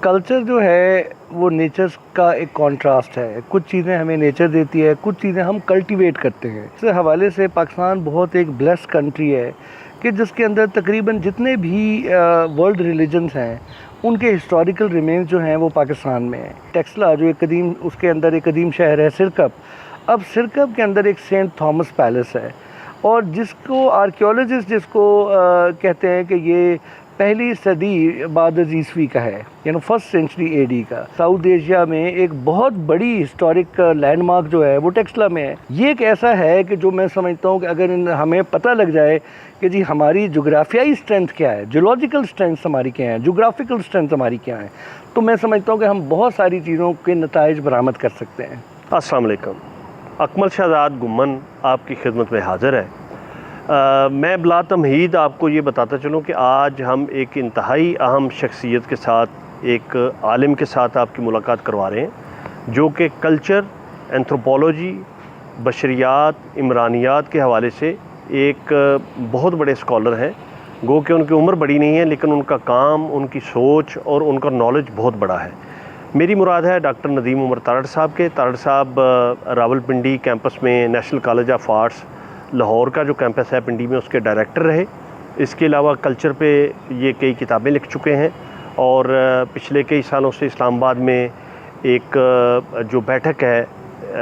Culture جو ہے وہ نیچر کا ایک کانٹراسٹ ہے. کچھ چیزیں ہمیں نیچر دیتی ہے, کچھ چیزیں ہم کلٹیویٹ کرتے ہیں. اس حوالے سے پاکستان بہت ایک بلیسڈ کنٹری ہے کہ جس کے اندر تقریباً جتنے بھی ورلڈ ریلیجنس ہیں ان کے ہسٹوریکل ریمینز جو ہیں وہ پاکستان میں ہیں. ٹیکسلا جو ایک قدیم, اس کے اندر ایک قدیم شہر ہے سرکپ. اب سرکپ کے اندر ایک سینٹ تھامس پیلس ہے, اور جس کو آرکیولوجسٹ جس کو کہتے ہیں کہ یہ پہلی صدی بعد از عیسوی کا ہے, یعنی فرسٹ سینچری اے ڈی کا. ساؤتھ ایشیا میں ایک بہت بڑی ہسٹورک لینڈ مارک جو ہے وہ ٹیکسلا میں ہے. یہ ایک ایسا ہے کہ جو میں سمجھتا ہوں کہ اگر ہمیں پتہ لگ جائے کہ جی ہماری جغرافیائی اسٹرینتھ کیا ہے, جیولوجیکل اسٹرینتھ ہماری کیا ہیں, جغرافیکل اسٹرینتھ ہماری کیا ہیں, تو میں سمجھتا ہوں کہ ہم بہت ساری چیزوں کے نتائج برآمد کر سکتے ہیں. السلام علیکم. اکمل شہزاد گمن آپ کی خدمت میں حاضر ہے. میں بلا تمہید آپ کو یہ بتاتا چلوں کہ آج ہم ایک انتہائی اہم شخصیت کے ساتھ, ایک عالم کے ساتھ آپ کی ملاقات کروا رہے ہیں جو کہ کلچر, اینتھروپولوجی, بشریات, عمرانیات کے حوالے سے ایک بہت بڑے اسکالر ہیں. گو کہ ان کی عمر بڑی نہیں ہے لیکن ان کا کام, ان کی سوچ اور ان کا نالج بہت بڑا ہے. میری مراد ہے ڈاکٹر ندیم عمر تارڑ صاحب کے. تارڑ صاحب راول پنڈی کیمپس میں national college of arts Lahore کا جو کیمپس ہے پنڈی میں, اس کے ڈائریکٹر رہے. اس کے علاوہ کلچر پہ یہ کئی کتابیں لکھ چکے ہیں, اور پچھلے کئی سالوں سے اسلام آباد میں ایک جو بیٹھک ہے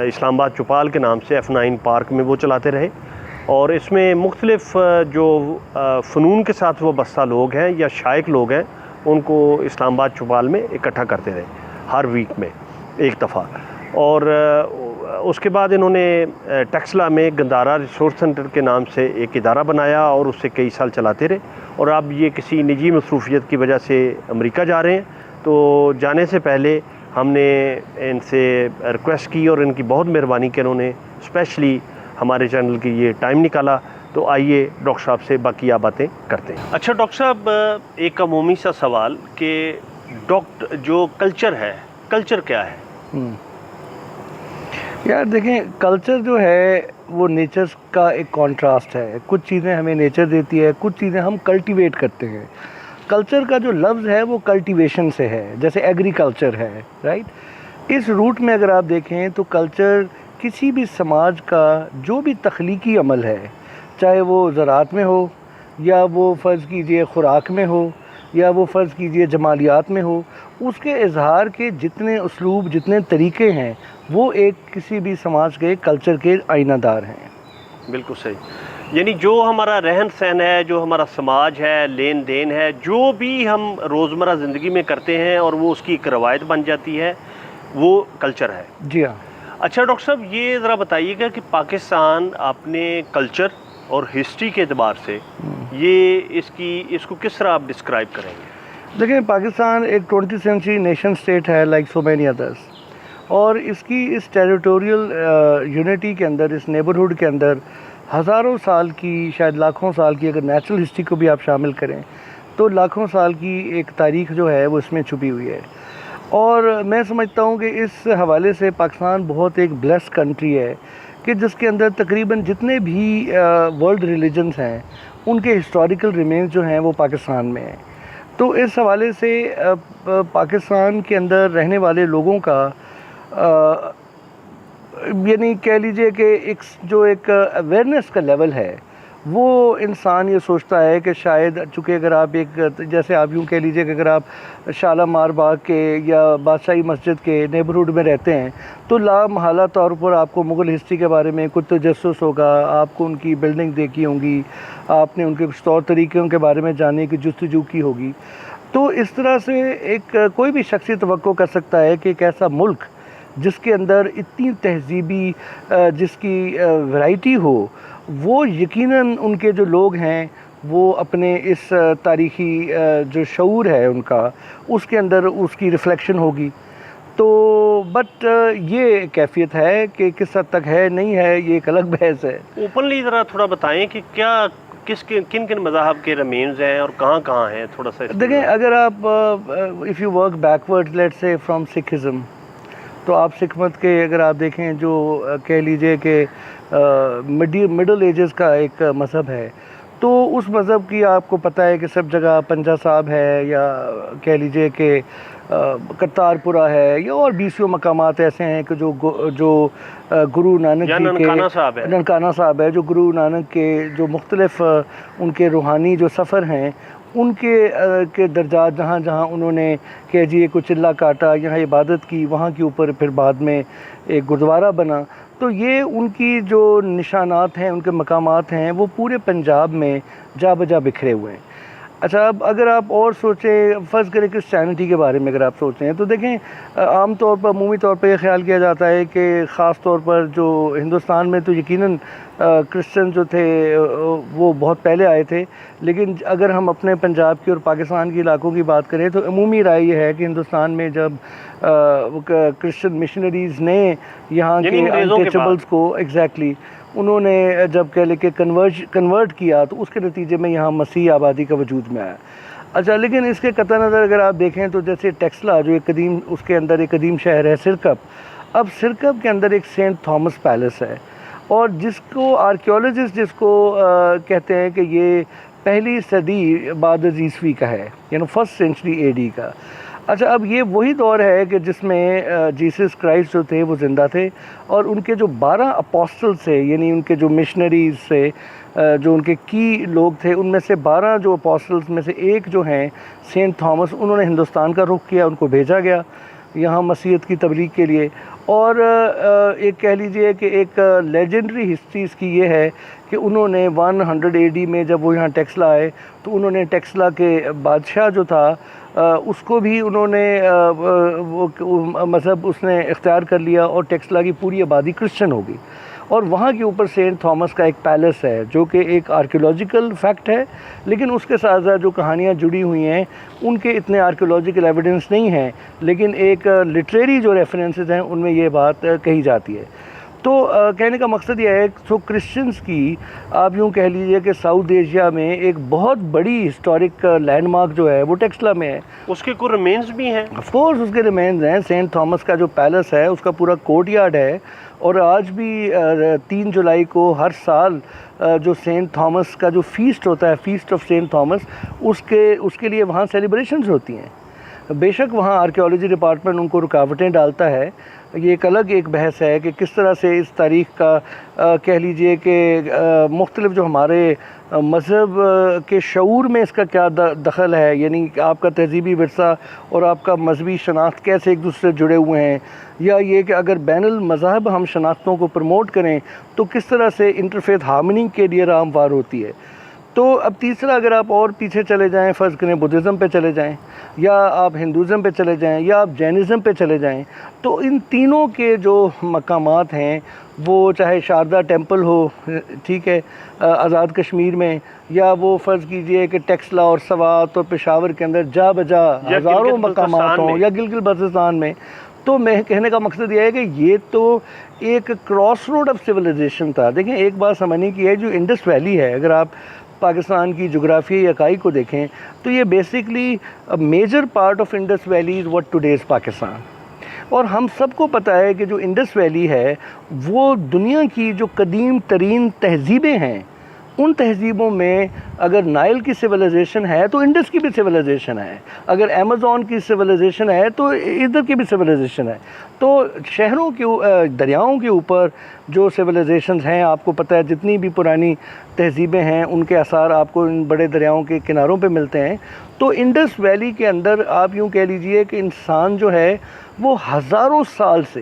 اسلام آباد چوپال کے نام سے F9 پارک میں وہ چلاتے رہے, اور اس میں مختلف جو فنون کے ساتھ وابستہ لوگ ہیں یا شائق لوگ ہیں ان کو اسلام آباد چوپال میں اکٹھا کرتے رہے ہر ویک میں ایک دفعہ. اور اس کے بعد انہوں نے ٹیکسلا میں گندارا ریسورس سینٹر کے نام سے ایک ادارہ بنایا اور اسے کئی سال چلاتے رہے, اور اب یہ کسی نجی مصروفیت کی وجہ سے امریکہ جا رہے ہیں. تو جانے سے پہلے ہم نے ان سے ریکویسٹ کی اور ان کی بہت مہربانی کہ انہوں نے اسپیشلی ہمارے چینل کے یہ ٹائم نکالا. تو آئیے ڈاکٹر صاحب سے باقی باتیں کرتے ہیں. اچھا ڈاکٹر صاحب, ایک عمومی سا سوال کہ جو کلچر ہے, کلچر کیا ہے؟ یار دیکھیں, کلچر جو ہے وہ نیچر کا ایک کانٹراسٹ ہے. کچھ چیزیں ہمیں نیچر دیتی ہے, کچھ چیزیں ہم کلٹیویٹ کرتے ہیں. کلچر کا جو لفظ ہے وہ کلٹیویشن سے ہے, جیسے ایگریکلچر ہے, رائٹ. اس روٹ میں اگر آپ دیکھیں تو کلچر کسی بھی سماج کا جو بھی تخلیقی عمل ہے, چاہے وہ زراعت میں ہو, یا وہ فرض کیجئے خوراک میں ہو, یا وہ فرض کیجئے جمالیات میں ہو, اس کے اظہار کے جتنے اسلوب, جتنے طریقے ہیں, وہ ایک کسی بھی سماج کے کلچر کے آئینہ دار ہیں. بالکل صحیح. یعنی جو ہمارا رہن سہن ہے, جو ہمارا سماج ہے, لین دین ہے, جو بھی ہم روزمرہ زندگی میں کرتے ہیں اور وہ اس کی ایک روایت بن جاتی ہے, وہ کلچر ہے. جی ہاں. اچھا ڈاکٹر صاحب, یہ ذرا بتائیے گا کہ پاکستان اپنے کلچر اور ہسٹری کے اعتبار سے یہ اس کو کس طرح آپ ڈسکرائب کریں گے؟ دیکھیں, پاکستان ایک 20th سینچری نیشن اسٹیٹ ہے لائک سو مینی ادرس, اور اس کی اس ٹیریٹوریل یونٹی کے اندر, اس نیبرہڈ کے اندر ہزاروں سال کی, شاید لاکھوں سال کی, اگر نیچرل ہسٹری کو بھی آپ شامل کریں تو لاکھوں سال کی ایک تاریخ جو ہے وہ اس میں چھپی ہوئی ہے. اور میں سمجھتا ہوں کہ اس حوالے سے پاکستان بہت ایک بلیسڈ کنٹری ہے کہ جس کے اندر تقریباً جتنے بھی ورلڈ ریلیجنس ہیں ان کے ہسٹوریکل ریمینز جو ہیں وہ پاکستان میں ہیں. تو اس حوالے سے پاکستان کے اندر رہنے والے لوگوں کا یعنی کہہ لیجئے کہ ایک اویئرنیس کا لیول ہے, وہ انسان یہ سوچتا ہے کہ شاید, چونکہ اگر آپ ایک, جیسے آپ یوں کہہ لیجئے کہ اگر آپ شالامار باغ کے یا بادشاہی مسجد کے نیبرہڈ میں رہتے ہیں تو لا محالہ طور پر آپ کو مغل ہسٹری کے بارے میں کچھ تجسس ہوگا, آپ کو ان کی بلڈنگ دیکھی ہوں گی, آپ نے ان کے کچھ طور طریقوں کے بارے میں جاننے کی جستجو کی ہوگی. تو اس طرح سے ایک کوئی بھی شخصی توقع کر سکتا ہے کہ ایک ایسا ملک جس کے اندر اتنی تہذیبی, جس کی ورائٹی ہو, وہ یقیناً ان کے جو لوگ ہیں وہ اپنے اس تاریخی جو شعور ہے ان کا, اس کے اندر اس کی ریفلیکشن ہوگی. تو بٹ یہ کیفیت ہے کہ کس حد تک ہے نہیں ہے, یہ ایک الگ بحث ہے. اوپنلی ذرا تھوڑا بتائیں کہ کیا کن مذاہب کے رمینز ہیں اور کہاں کہاں ہیں, تھوڑا سا. دیکھیں, اگر آپ if you work backward let's say from Sikhism, تو آپ سکھ مت کے اگر آپ دیکھیں جو کہہ لیجئے کہ مڈل ایجز کا ایک مذہب ہے, تو اس مذہب کی آپ کو پتہ ہے کہ سب جگہ پنجہ صاحب ہے یا کہہ لیجئے کہ کرتارپورہ ہے یا اور بیسیوں مقامات ایسے ہیں کہ جو گرو نانک جی کے ننکانہ صاحب ہے جو گرو نانک کے جو مختلف ان کے روحانی جو سفر ہیں ان کے درجات جہاں جہاں انہوں نے کہ جی کو چلہ کاٹا یہاں عبادت کی وہاں کے اوپر پھر بعد میں ایک گردوارہ بنا. تو یہ ان کی جو نشانات ہیں ان کے مقامات ہیں وہ پورے پنجاب میں جا بجا بکھرے ہوئے ہیں. اچھا اب اگر آپ اور سوچیں فرض کریں کرسچینٹی کے بارے میں اگر آپ سوچیں تو دیکھیں عام طور پر عمومی طور پہ یہ خیال کیا جاتا ہے کہ خاص طور پر جو ہندوستان میں تو یقیناً کرسچن جو تھے وہ بہت پہلے آئے تھے, لیکن اگر ہم اپنے پنجاب کی اور پاکستان کے علاقوں کی بات کریں تو عمومی رائے یہ ہے کہ ہندوستان میں جب کرسچن مشنریز نے یہاں کے انٹچبلز کو ایگزیکٹلی انہوں نے جب کہہ لے کہ کنورٹ کیا تو اس کے نتیجے میں یہاں مسیحی آبادی کا وجود میں آیا. اچھا لیکن اس کے قطع نظر اگر آپ دیکھیں تو جیسے ٹیکسلا جو ایک قدیم اس کے اندر ایک قدیم شہر ہے سرکپ, اب سرکپ کے اندر ایک سینٹ تھامس پیلس ہے اور جس کو آرکیولوجسٹ جس کو کہتے ہیں کہ یہ پہلی صدی بعد از عیسوی کا ہے, یعنی فرسٹ سینچری اے ڈی کا. اچھا اب یہ وہی دور ہے کہ جس میں جیسس کرائسٹ جو تھے وہ زندہ تھے اور ان کے جو 12 اپوسٹل تھے یعنی ان کے جو مشنریز سے جو ان کے کی لوگ تھے ان میں سے 12 جو اپوسٹلز میں سے ایک جو ہیں سینٹ تھامس, انہوں نے ہندوستان کا رخ کیا, ان کو بھیجا گیا یہاں مسیحیت کی تبلیغ کے لیے. اور ایک کہہ لیجئے کہ ایک لیجنڈری ہسٹری اس کی یہ ہے کہ انہوں نے 100 اے ڈی میں جب وہ یہاں ٹیکسلا آئے تو انہوں نے ٹیکسلا کے بادشاہ جو تھا اس کو بھی انہوں نے وہ مذہب اس نے اختیار کر لیا اور ٹیکسلا کی پوری آبادی کرسچن ہو گئی. اور وہاں کے اوپر سینٹ تھامس کا ایک پیلس ہے جو کہ ایک آرکیولوجیکل فیکٹ ہے, لیکن اس کے ساتھ ساتھ جو کہانیاں جڑی ہوئی ہیں ان کے اتنے آرکیولوجیکل ایویڈنس نہیں ہیں, لیکن ایک لٹریری جو ریفرنسز ہیں ان میں یہ بات کہی جاتی ہے. تو کہنے کا مقصد یہ ہے تو کرسچنز کی آپ یوں کہہ لیجئے کہ ساؤتھ ایشیا میں ایک بہت بڑی ہسٹورک لینڈ مارک جو ہے وہ ٹیکسلا میں ہے. اس کے کوئی ریمینز بھی ہیں؟ آف کورس اس کے ریمینز ہیں. سینٹ تھامس کا جو پیلس ہے اس کا پورا کورٹ یارڈ ہے اور آج بھی 3 جولائی کو ہر سال جو سینٹ تھامس کا جو فیسٹ ہوتا ہے, فیسٹ آف سینٹ تھامس, اس کے لیے وہاں سیلیبریشنز ہوتی ہیں. بے شک وہاں آرکیولوجی ڈپارٹمنٹ ان کو رکاوٹیں ڈالتا ہے, یہ ایک الگ ایک بحث ہے کہ کس طرح سے اس تاریخ کا کہہ لیجئے کہ مختلف جو ہمارے مذہب کے شعور میں اس کا کیا دخل ہے, یعنی آپ کا تہذیبی ورثہ اور آپ کا مذہبی شناخت کیسے ایک دوسرے سے جڑے ہوئے ہیں, یا یہ کہ اگر بین المذاہب ہم شناختوں کو پروموٹ کریں تو کس طرح سے انٹرفیتھ ہارمنی کے لیے راہ ہموار ہوتی ہے. تو اب تیسرا اگر آپ اور پیچھے چلے جائیں, فرض کریں بدھزم پہ چلے جائیں یا آپ ہندوازم پہ چلے جائیں یا آپ جینزم پہ چلے جائیں, تو ان تینوں کے جو مقامات ہیں وہ چاہے شاردا ٹیمپل ہو, ٹھیک ہے, آزاد کشمیر میں, یا وہ فرض کیجئے کہ ٹیکسلا اور سوات اور پشاور کے اندر جا بجا ہزاروں مقامات ہوں, یا گلگت بلتستان میں. تو میں کہنے کا مقصد یہ ہے کہ یہ تو ایک کراس روڈ آف سویلائزیشن تھا. دیکھیں ایک بات سمجھنے کی ہے, جو انڈس ویلی ہے, اگر آپ پاکستان کی جغرافیائی اکائی کو دیکھیں تو یہ basically major part of Indus valley is what today is Pakistan. اور ہم سب کو پتہ ہے کہ جو انڈس ویلی ہے وہ دنیا کی جو قدیم ترین تہذیبیں ہیں, ان تہذیبوں میں اگر نائل کی سویلائزیشن ہے تو انڈس کی بھی سویلائزیشن ہے, اگر ایمیزون کی سویلائزیشن ہے تو ادھر کی بھی سویلائزیشن ہے. تو شہروں کے دریاؤں کے اوپر جو سویلائزیشنز ہیں, آپ کو پتہ ہے جتنی بھی پرانی تہذیبیں ہیں ان کے آثار آپ کو ان بڑے دریاؤں کے کناروں پہ ملتے ہیں. تو انڈس ویلی کے اندر آپ یوں کہہ لیجئے کہ انسان جو ہے وہ ہزاروں سال سے,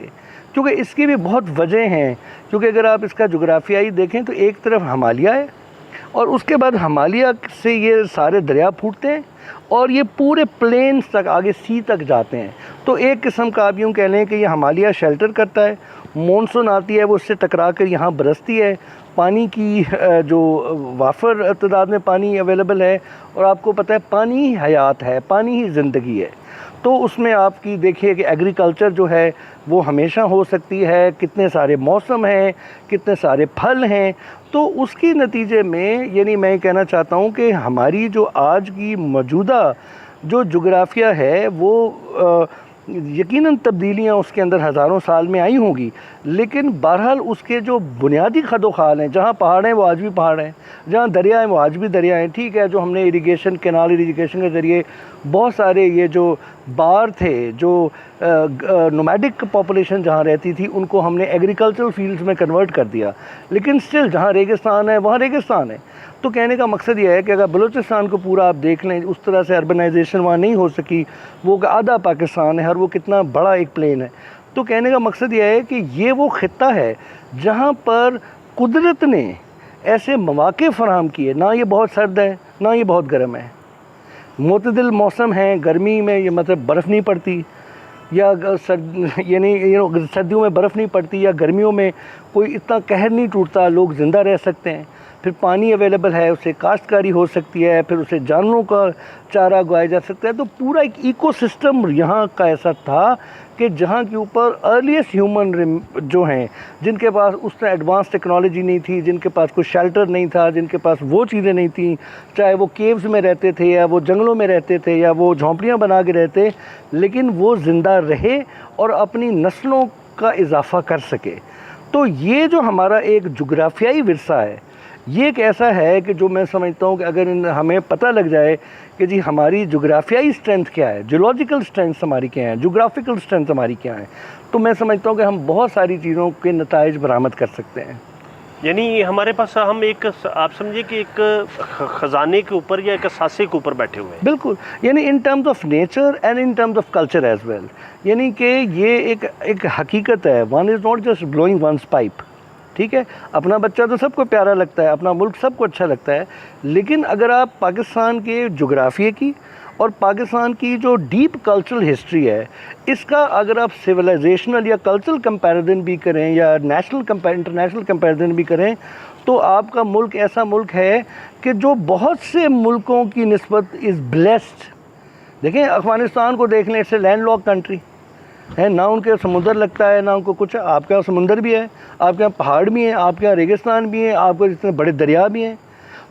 کیونکہ اس کی بھی بہت وجہ ہیں, کیونکہ اگر آپ اس کا جغرافیائی دیکھیں تو ایک طرف ہمالیہ ہے اور اس کے بعد ہمالیہ سے یہ سارے دریا پھوٹتے ہیں اور یہ پورے پلینز تک آگے سی تک جاتے ہیں. تو ایک قسم کا آپ یوں کہہ لیں کہ یہ ہمالیہ شیلٹر کرتا ہے, مونسون آتی ہے وہ اس سے ٹکرا کر یہاں برستی ہے, پانی کی جو وافر تعداد میں پانی اویلیبل ہے, اور آپ کو پتہ ہے پانی ہی حیات ہے, پانی ہی زندگی ہے. تو اس میں آپ کی دیکھیے کہ ایگریکلچر جو ہے وہ ہمیشہ ہو سکتی ہے, کتنے سارے موسم ہیں, کتنے سارے پھل ہیں. تو اس کے نتیجے میں یعنی میں کہنا چاہتا ہوں کہ ہماری جو آج کی موجودہ جو جغرافیہ ہے وہ یقیناً تبدیلیاں اس کے اندر ہزاروں سال میں آئی ہوں گی، لیکن بہرحال اس کے جو بنیادی خد و خال ہیں، جہاں پہاڑ ہیں وہ آج بھی پہاڑ ہیں، جہاں دریا ہیں وہ آج بھی دریا ہیں. ٹھیک ہے، جو ہم نے اریگیشن، کینال اریگیشن کے ذریعے بہت سارے یہ جو بار تھے، جو نومیڈک پاپولیشن جہاں رہتی تھی، ان کو ہم نے ایگریکلچرل فیلڈز میں کنورٹ کر دیا، لیکن سٹل جہاں ریگستان ہے وہاں ریگستان ہے. تو کہنے کا مقصد یہ ہے کہ اگر بلوچستان کو پورا آپ دیکھ لیں، اس طرح سے اربنائزیشن وہاں نہیں ہو سکی، وہ آدھا پاکستان ہے، ہر وہ کتنا بڑا ایک پلین ہے. تو کہنے کا مقصد یہ ہے کہ یہ وہ خطہ ہے جہاں پر قدرت نے ایسے مواقع فراہم کیے، نہ یہ بہت سرد ہے نہ یہ بہت گرم ہے، معتدل موسم ہے. گرمی میں یہ مطلب برف نہیں پڑتی، یا یعنی سردیوں میں برف نہیں پڑتی، یا گرمیوں میں کوئی اتنا قہر نہیں ٹوٹتا، لوگ زندہ رہ سکتے ہیں. پھر پانی اویلیبل ہے، اسے کاشتکاری ہو سکتی ہے، پھر اسے جانوروں کا چارہ اگایا جا سکتا ہے. تو پورا ایک ایکو سسٹم یہاں کا ایسا تھا کہ جہاں کے اوپر ارلیسٹ ہیومن جو ہیں، جن کے پاس اس طرح ایڈوانس ٹیکنالوجی نہیں تھی، جن کے پاس کوئی شیلٹر نہیں تھا، جن کے پاس وہ چیزیں نہیں تھیں، چاہے وہ کیوز میں رہتے تھے یا وہ جنگلوں میں رہتے تھے یا وہ جھونپڑیاں بنا کے رہتے، لیکن وہ زندہ رہے اور اپنی نسلوں کا اضافہ کر سکے. تو یہ جو ہمارا ایک جغرافیائی ورثہ ہے، یہ ایک ایسا ہے کہ جو میں سمجھتا ہوں کہ اگر ہمیں پتہ لگ جائے کہ جی ہماری جغرافیائی سٹرینتھ کیا ہے، جیولوجیکل سٹرینتھ ہماری کیا ہیں، جغرافیکل سٹرینتھ ہماری کیا ہیں، تو میں سمجھتا ہوں کہ ہم بہت ساری چیزوں کے نتائج برآمد کر سکتے ہیں. یعنی ہمارے پاس ہم ایک، آپ سمجھے کہ ایک خزانے کے اوپر یا ایک اثاثے کے اوپر بیٹھے ہوئے ہیں. بالکل، یعنی in terms of nature and in terms of culture as well. یعنی کہ یہ ایک حقیقت ہے، one is not just blowing one's pipe. ٹھیک ہے، اپنا بچہ تو سب کو پیارا لگتا ہے، اپنا ملک سب کو اچھا لگتا ہے، لیکن اگر آپ پاکستان کے جغرافیے کی اور پاکستان کی جو ڈیپ کلچرل ہسٹری ہے، اس کا اگر آپ سویلائزیشنل یا کلچرل کمپیریزن بھی کریں یا انٹرنیشنل کمپیریزن بھی کریں، تو آپ کا ملک ایسا ملک ہے کہ جو بہت سے ملکوں کی نسبت از بلیسڈ. دیکھیں افغانستان کو دیکھ لیں، it's a land lock country ہے، نہ ان کے سمندر لگتا ہے نہ ان کو کچھ. آپ کے یہاں سمندر بھی ہے، آپ کے یہاں پہاڑ بھی ہیں، آپ کے یہاں ریگستان بھی ہیں، آپ کے اتنے بڑے دریا بھی ہیں.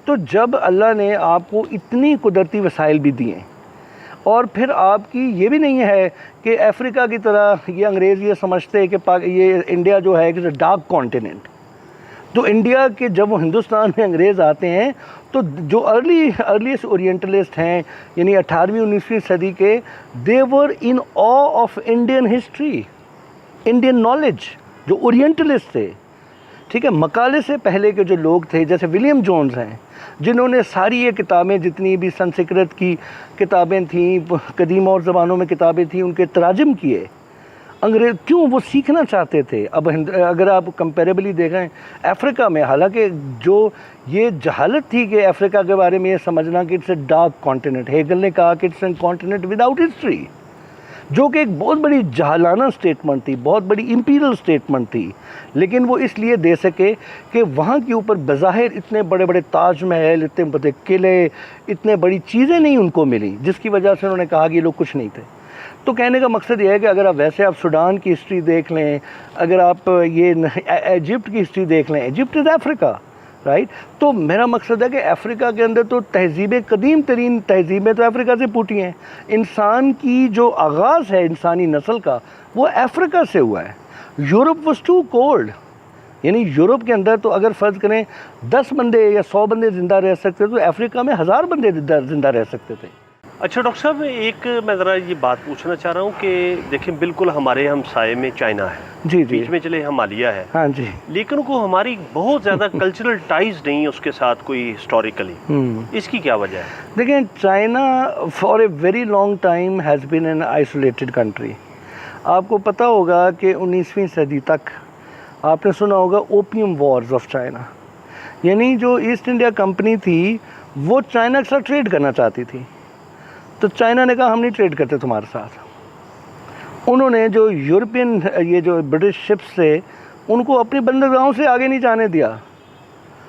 تو جب اللہ نے آپ کو اتنی قدرتی وسائل بھی دیے، اور پھر آپ کی یہ بھی نہیں ہے کہ افریقہ کی طرح یہ انگریز یہ سمجھتے کہ یہ انڈیا جو ہے کہ ڈارک کانٹیننٹ. تو انڈیا کے جب وہ ہندوستان میں انگریز آتے ہیں تو جو ارلیسٹ اورینٹلسٹ ہیں، یعنی 18ویں 19ویں صدی کے، they were in awe of Indian history, Indian knowledge, جو اورینٹلسٹ تھے. ٹھیک ہے، مکالے سے پہلے کے جو لوگ تھے جیسے ولیم جونز ہیں، جنہوں نے ساری یہ کتابیں جتنی بھی سنسکرت کی کتابیں تھیں، قدیم اور زبانوں میں کتابیں تھیں، ان کے تراجم کیے. انگریز کیوں؟ وہ سیکھنا چاہتے تھے. اب اگر آپ کمپیریبلی دیکھیں افریقہ میں، حالانکہ جو یہ جہالت تھی کہ افریقہ کے بارے میں یہ سمجھنا کہ it's a dark continent, Hegel نے کہا کہ it's a continent without history, جو کہ ایک بہت بڑی جہلانہ سٹیٹمنٹ تھی، بہت بڑی امپیریل سٹیٹمنٹ تھی. لیکن وہ اس لیے دے سکے کہ وہاں کے اوپر بظاہر اتنے بڑے بڑے تاج محل، اتنے بڑے قلعے، اتنے بڑی چیزیں نہیں ان کو ملیں، جس کی وجہ سے انہوں نے کہا کہ یہ لوگ کچھ نہیں تھے. تو کہنے کا مقصد یہ ہے کہ اگر آپ ویسے آپ سوڈان کی ہسٹری دیکھ لیں، اگر آپ یہ ایجپٹ کی ہسٹری دیکھ لیں، ایجپٹ از افریقہ، رائٹ. تو میرا مقصد ہے کہ افریقہ کے اندر تو تہذیبیں، قدیم ترین تہذیبیں تو افریقہ سے پھوٹی ہیں. انسان کی جو آغاز ہے انسانی نسل کا، وہ افریقہ سے ہوا ہے. Europe was too cold. یعنی یورپ کے اندر تو اگر فرض کریں 10 بندے یا 100 بندے زندہ رہ سکتے تو افریقہ میں 1000 بندے زندہ رہ سکتے تھے. اچھا ڈاکٹر صاحب، ایک میں ذرا یہ بات پوچھنا چاہ رہا ہوں کہ دیکھیں بالکل ہمارے ہمسائے میں چائنا ہے، جی بیچ میں چلے ہمالیہ ہے، ہاں جی، لیکن کو ہماری بہت زیادہ کلچرل ٹائز نہیں اس کے ساتھ کوئی ہسٹوریکلی. اس کی کیا وجہ ہے؟ دیکھیں China for a very long time has been an isolated country. آپ کو پتہ ہوگا کہ 19ویں صدی تک آپ نے سنا ہوگا اوپیم وارز آف چائنا. یعنی جو ایسٹ انڈیا کمپنی تھی وہ چائنا کے ساتھ ٹریڈ کرنا چاہتی تھی، تو چائنا نے کہا ہم نہیں ٹریڈ کرتے تمہارے ساتھ. انہوں نے جو یورپین یہ جو برٹش شپس تھے ان کو اپنی بندرگاہوں سے آگے نہیں جانے دیا.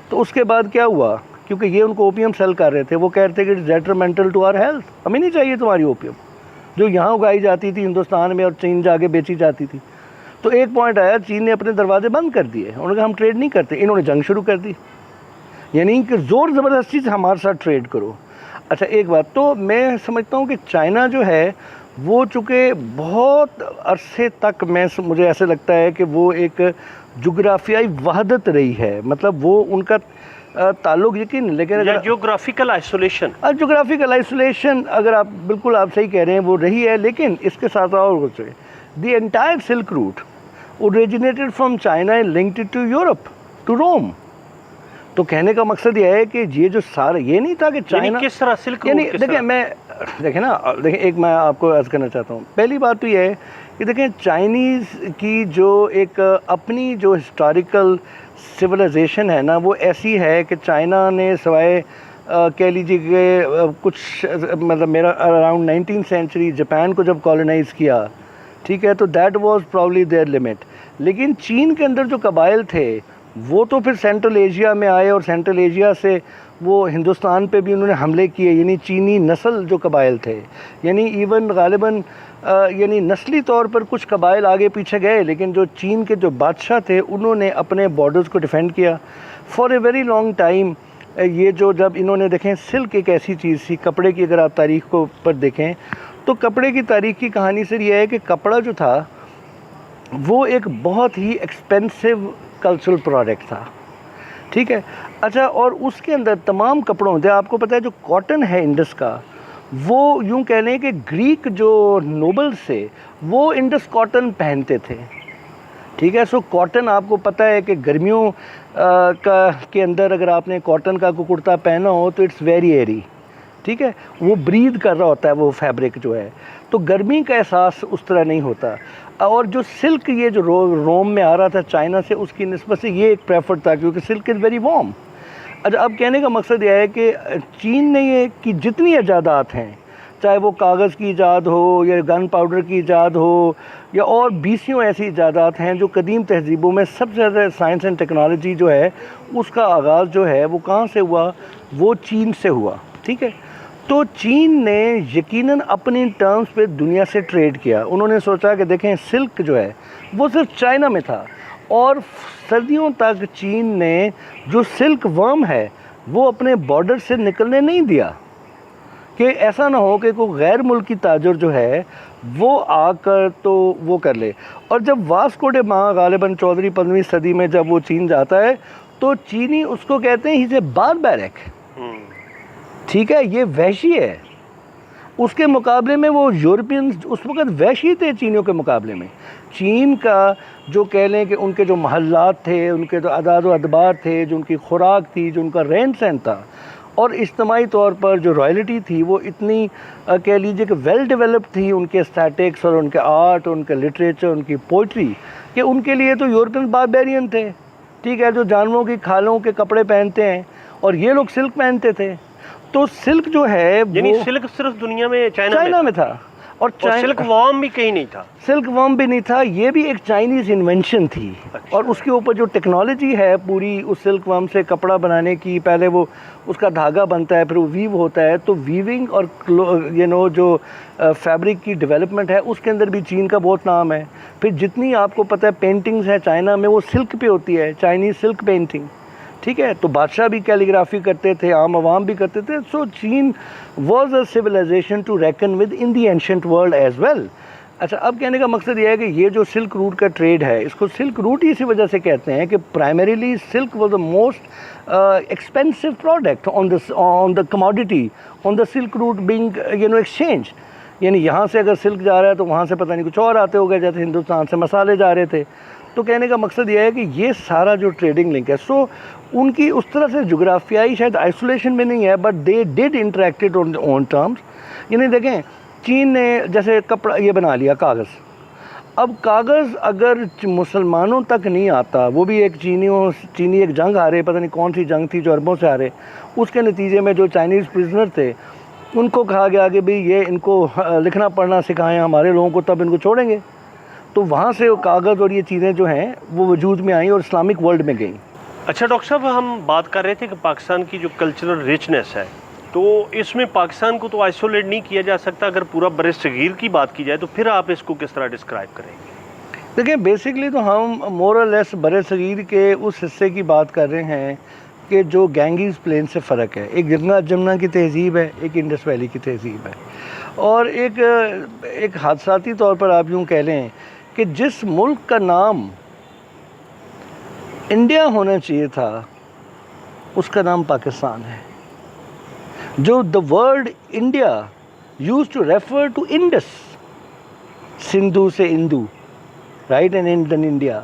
تو اس کے بعد کیا ہوا، کیونکہ یہ ان کو اوپیم سیل کر رہے تھے، وہ کہتے کہ اٹس ڈیٹرمنٹل ٹو آر ہیلتھ، ہمیں نہیں چاہیے تمہاری اوپیم جو یہاں اگائی جاتی تھی ہندوستان میں اور چین جا کے بیچی جاتی تھی. تو ایک پوائنٹ آیا، چین نے اپنے دروازے بند کر دیے، انہوں نے کہا ہم ٹریڈ نہیں کرتے. انہوں نے جنگ شروع کر دی، یعنی کہ زور زبردستی سے ہمارے ساتھ ٹریڈ کرو. اچھا ایک بات تو میں سمجھتا ہوں کہ چائنا جو ہے وہ چونکہ بہت عرصے تک مجھے ایسے لگتا ہے کہ وہ ایک جغرافیائی وحدت رہی ہے، مطلب وہ ان کا تعلق یقین، لیکن جیوگرافیکل آئسولیشن، جغرافیکل آئسولیشن اگر آپ بالکل آپ صحیح کہہ رہے ہیں وہ رہی ہے، لیکن اس کے ساتھ اور کچھ ہے. The entire silk route originated from China and linked it to Europe, to Rome. تو کہنے کا مقصد یہ ہے کہ یہ جو سارا یہ نہیں تھا کہ چائنا کس طرح سلک یعنی روٹ، دیکھیں نا ایک میں آپ کو عرض کرنا چاہتا ہوں. پہلی بات تو یہ ہے کہ دیکھیں چائنیز کی جو ایک اپنی جو ہسٹوریکل سویلائزیشن ہے نا، وہ ایسی ہے کہ چائنا نے سوائے کہہ لیجیے کہ کچھ مطلب میرا اراؤنڈ 19th سینچری جاپان کو جب کالونائز کیا، ٹھیک ہے، تو that was probably their limit. لیکن چین کے اندر جو قبائل تھے وہ تو پھر سینٹرل ایشیا میں آئے، اور سینٹرل ایشیا سے وہ ہندوستان پہ بھی انہوں نے حملے کیے، یعنی چینی نسل جو قبائل تھے، یعنی ایون غالباً یعنی نسلی طور پر کچھ قبائل آگے پیچھے گئے، لیکن جو چین کے جو بادشاہ تھے انہوں نے اپنے بارڈرز کو ڈیفینڈ کیا for a very long time. یہ جو جب انہوں نے دیکھیں سلک ایک ایسی چیز تھی، کپڑے کی اگر آپ تاریخ کو پر دیکھیں تو کپڑے کی تاریخ کی کہانی سے یہ ہے کہ کپڑا جو تھا وہ ایک بہت ہی ایکسپینسو کلچرل پروڈکٹ تھا، ٹھیک ہے. اچھا، اور اس کے اندر تمام کپڑوں سے آپ کو پتہ ہے جو کاٹن ہے انڈس کا، وہ یوں کہہ لیں کہ گریک جو نوبل سے وہ انڈس کاٹن پہنتے تھے، ٹھیک ہے. سو کاٹن آپ کو پتہ ہے کہ گرمیوں کے اندر اگر آپ نے کاٹن کا کوئی کرتا پہنا ہو تو اٹس ویری ایری، ٹھیک ہے، وہ برید کر رہا ہوتا ہے وہ فیبرک جو ہے، تو گرمی کا احساس اس طرح نہیں ہوتا. اور جو سلک یہ جو روم میں آ رہا تھا چائنا سے، اس کی نسبت سے یہ ایک پریفر تھا کیونکہ سلک از ویری وارم. اچھا، اب کہنے کا مقصد یہ ہے کہ چین نے یہ کی جتنی ایجادات ہیں، چاہے وہ کاغذ کی ایجاد ہو یا گن پاؤڈر کی ایجاد ہو یا اور بیسیوں ایسی ایجادات ہیں جو قدیم تہذیبوں میں سب سے زیادہ سائنس اینڈ ٹیکنالوجی جو ہے اس کا آغاز جو ہے وہ کہاں سے ہوا؟ وہ چین سے ہوا، ٹھیک ہے. تو چین نے یقیناً اپنی ٹرمز پہ دنیا سے ٹریڈ کیا. انہوں نے سوچا کہ دیکھیں سلک جو ہے وہ صرف چائنا میں تھا، اور صدیوں تک چین نے جو سلک ورم ہے وہ اپنے بارڈر سے نکلنے نہیں دیا کہ ایسا نہ ہو کہ کوئی غیر ملکی تاجر جو ہے وہ آ کر تو وہ کر لے. اور جب واسکو ڈے ماں غالباً 14ویں-15ویں صدی میں جب وہ چین جاتا ہے تو چینی اس کو کہتے ہیں ہی سے باربیرک، ٹھیک ہے، یہ وحشی ہے. اس کے مقابلے میں وہ یورپین اس وقت وحشی تھے چینیوں کے مقابلے میں. چین کا جو کہہ لیں کہ ان کے جو محلات تھے، ان کے جو عادات و ادبار تھے، جو ان کی خوراک تھی، جو ان کا رہن سہن تھا، اور اجتماعی طور پر جو رائلٹی تھی وہ اتنی کہہ لیجئے کہ ویل ڈیولپڈ تھی، ان کے اسٹیٹکس اور ان کے آرٹ اور ان کے لٹریچر، ان کی پوئٹری، کہ ان کے لیے تو یورپین باربیرین تھے، ٹھیک ہے، جو جانوروں کی کھالوں کے کپڑے پہنتے ہیں، اور یہ لوگ سلک پہنتے تھے. تو سلک جو ہے یعنی سلک صرف دنیا میں چائنا میں تھا، اور سلک وارم بھی کہیں نہیں تھا. سلک وارم بھی نہیں تھا، یہ بھی ایک چائنیز انوینشن تھی. اور اس کے اوپر جو ٹیکنالوجی ہے پوری اس سلک وارم سے کپڑا بنانے کی، پہلے وہ اس کا دھاگا بنتا ہے، پھر وہ ویو ہوتا ہے، تو ویونگ اور جو فیبرک کی ڈیولپمنٹ ہے اس کے اندر بھی چین کا بہت نام ہے. پھر جتنی آپ کو پتہ ہے پینٹنگز ہیں چائنا میں وہ سلک پہ ہوتی ہے، چائنیز سلک پینٹنگ، ٹھیک ہے. تو بادشاہ بھی کیلیگرافی کرتے تھے، عام عوام بھی کرتے تھے. So China was a civilization to reckon with in the ancient world as well. اچھا، اب کہنے کا مقصد یہ ہے کہ یہ جو سلک روٹ کا ٹریڈ ہے، اس کو سلک روٹ اسی وجہ سے کہتے ہیں کہ primarily silk was the most expensive product on the commodity on the silk route being exchange. یعنی یہاں سے اگر سلک جا رہا ہے تو وہاں سے پتہ نہیں کچھ اور آتے ہو گئے، جیسے ہندوستان سے مسالے جا رہے تھے. تو کہنے کا مقصد یہ ہے کہ یہ سارا جو ٹریڈنگ لنک ہے، سو ان کی اس طرح سے جغرافیائی شاید آئسولیشن میں نہیں ہے، but they did interacted on own terms. یعنی دیکھیں چین نے جیسے کپڑا یہ بنا لیا کاغذ. اب کاغذ اگر مسلمانوں تک نہیں آتا، وہ بھی ایک چینی ایک جنگ ہارے، پتہ نہیں کون سی جنگ تھی جو عربوں سے ہارے، اس کے نتیجے میں جو چائنیز پرزنر تھے ان کو کہا گیا کہ بھئی یہ ان کو لکھنا پڑھنا سکھائیں ہمارے لوگوں کو، تب ان کو چھوڑیں گے. تو وہاں سے وہ کاغذ اور یہ چیزیں جو ہیں وہ وجود میں آئیں اور اسلامک ورلڈ میں گئیں. اچھا ڈاکٹر صاحب، ہم بات کر رہے تھے کہ پاکستان کی جو کلچرل ریچنس ہے، تو اس میں پاکستان کو تو آئسولیٹ نہیں کیا جا سکتا. اگر پورا بر صغیر کی بات کی جائے تو پھر آپ اس کو کس طرح ڈسکرائب کریں گے؟ دیکھیں بیسکلی تو ہم مور اور لیس بر صغیر کے اس حصے کی بات کر رہے ہیں کہ جو گینگیز پلین سے فرق ہے. ایک گنگا جمنا کی تہذیب ہے، ایک انڈس ویلی کی تہذیب ہے. اور ایک حادثاتی طور پر آپ یوں کہہ لیں کہ جس ملک کا نام انڈیا ہونا چاہیے تھا اس کا نام پاکستان ہے. جو the word India used to refer to Indus, Sindhu سے Indu, right, and Indian India,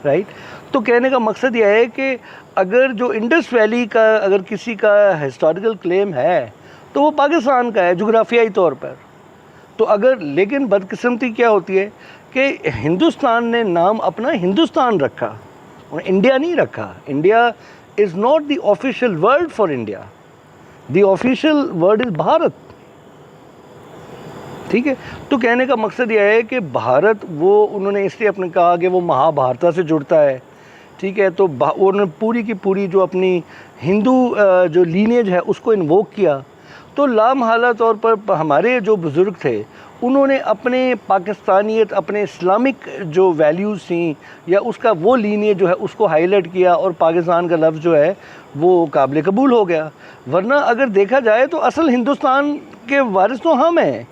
right. تو کہنے کا مقصد یہ ہے کہ اگر جو انڈس ویلی کا اگر کسی کا ہسٹوریکل کلیم ہے تو وہ پاکستان کا ہے جغرافیائی طور پر. تو اگر لیکن بدقسمتی کیا ہوتی ہے کہ ہندوستان نے نام اپنا ہندوستان رکھا, انڈیا نہیں رکھا. India is not the official word for India, the official word is Bharat. ٹھیک ہے. تو کہنے کا مقصد یہ ہے کہ بھارت وہ انہوں نے اس لیے اپنے کہا کہ وہ مہا بھارتا سے جڑتا ہے. ٹھیک ہے. تو انہوں نے پوری کی پوری جو اپنی ہندو جو لینیج ہے اس کو انووک کیا. تو لامحالہ طور پر ہمارے جو بزرگ تھے انہوں نے اپنے پاکستانیت, اپنے اسلامک جو ویلیوز تھیں یا اس کا وہ لینیج جو ہے اس کو ہائی لائٹ کیا, اور پاکستان کا لفظ جو ہے وہ قابل قبول ہو گیا. ورنہ اگر دیکھا جائے تو اصل ہندوستان کے وارث تو ہم ہیں.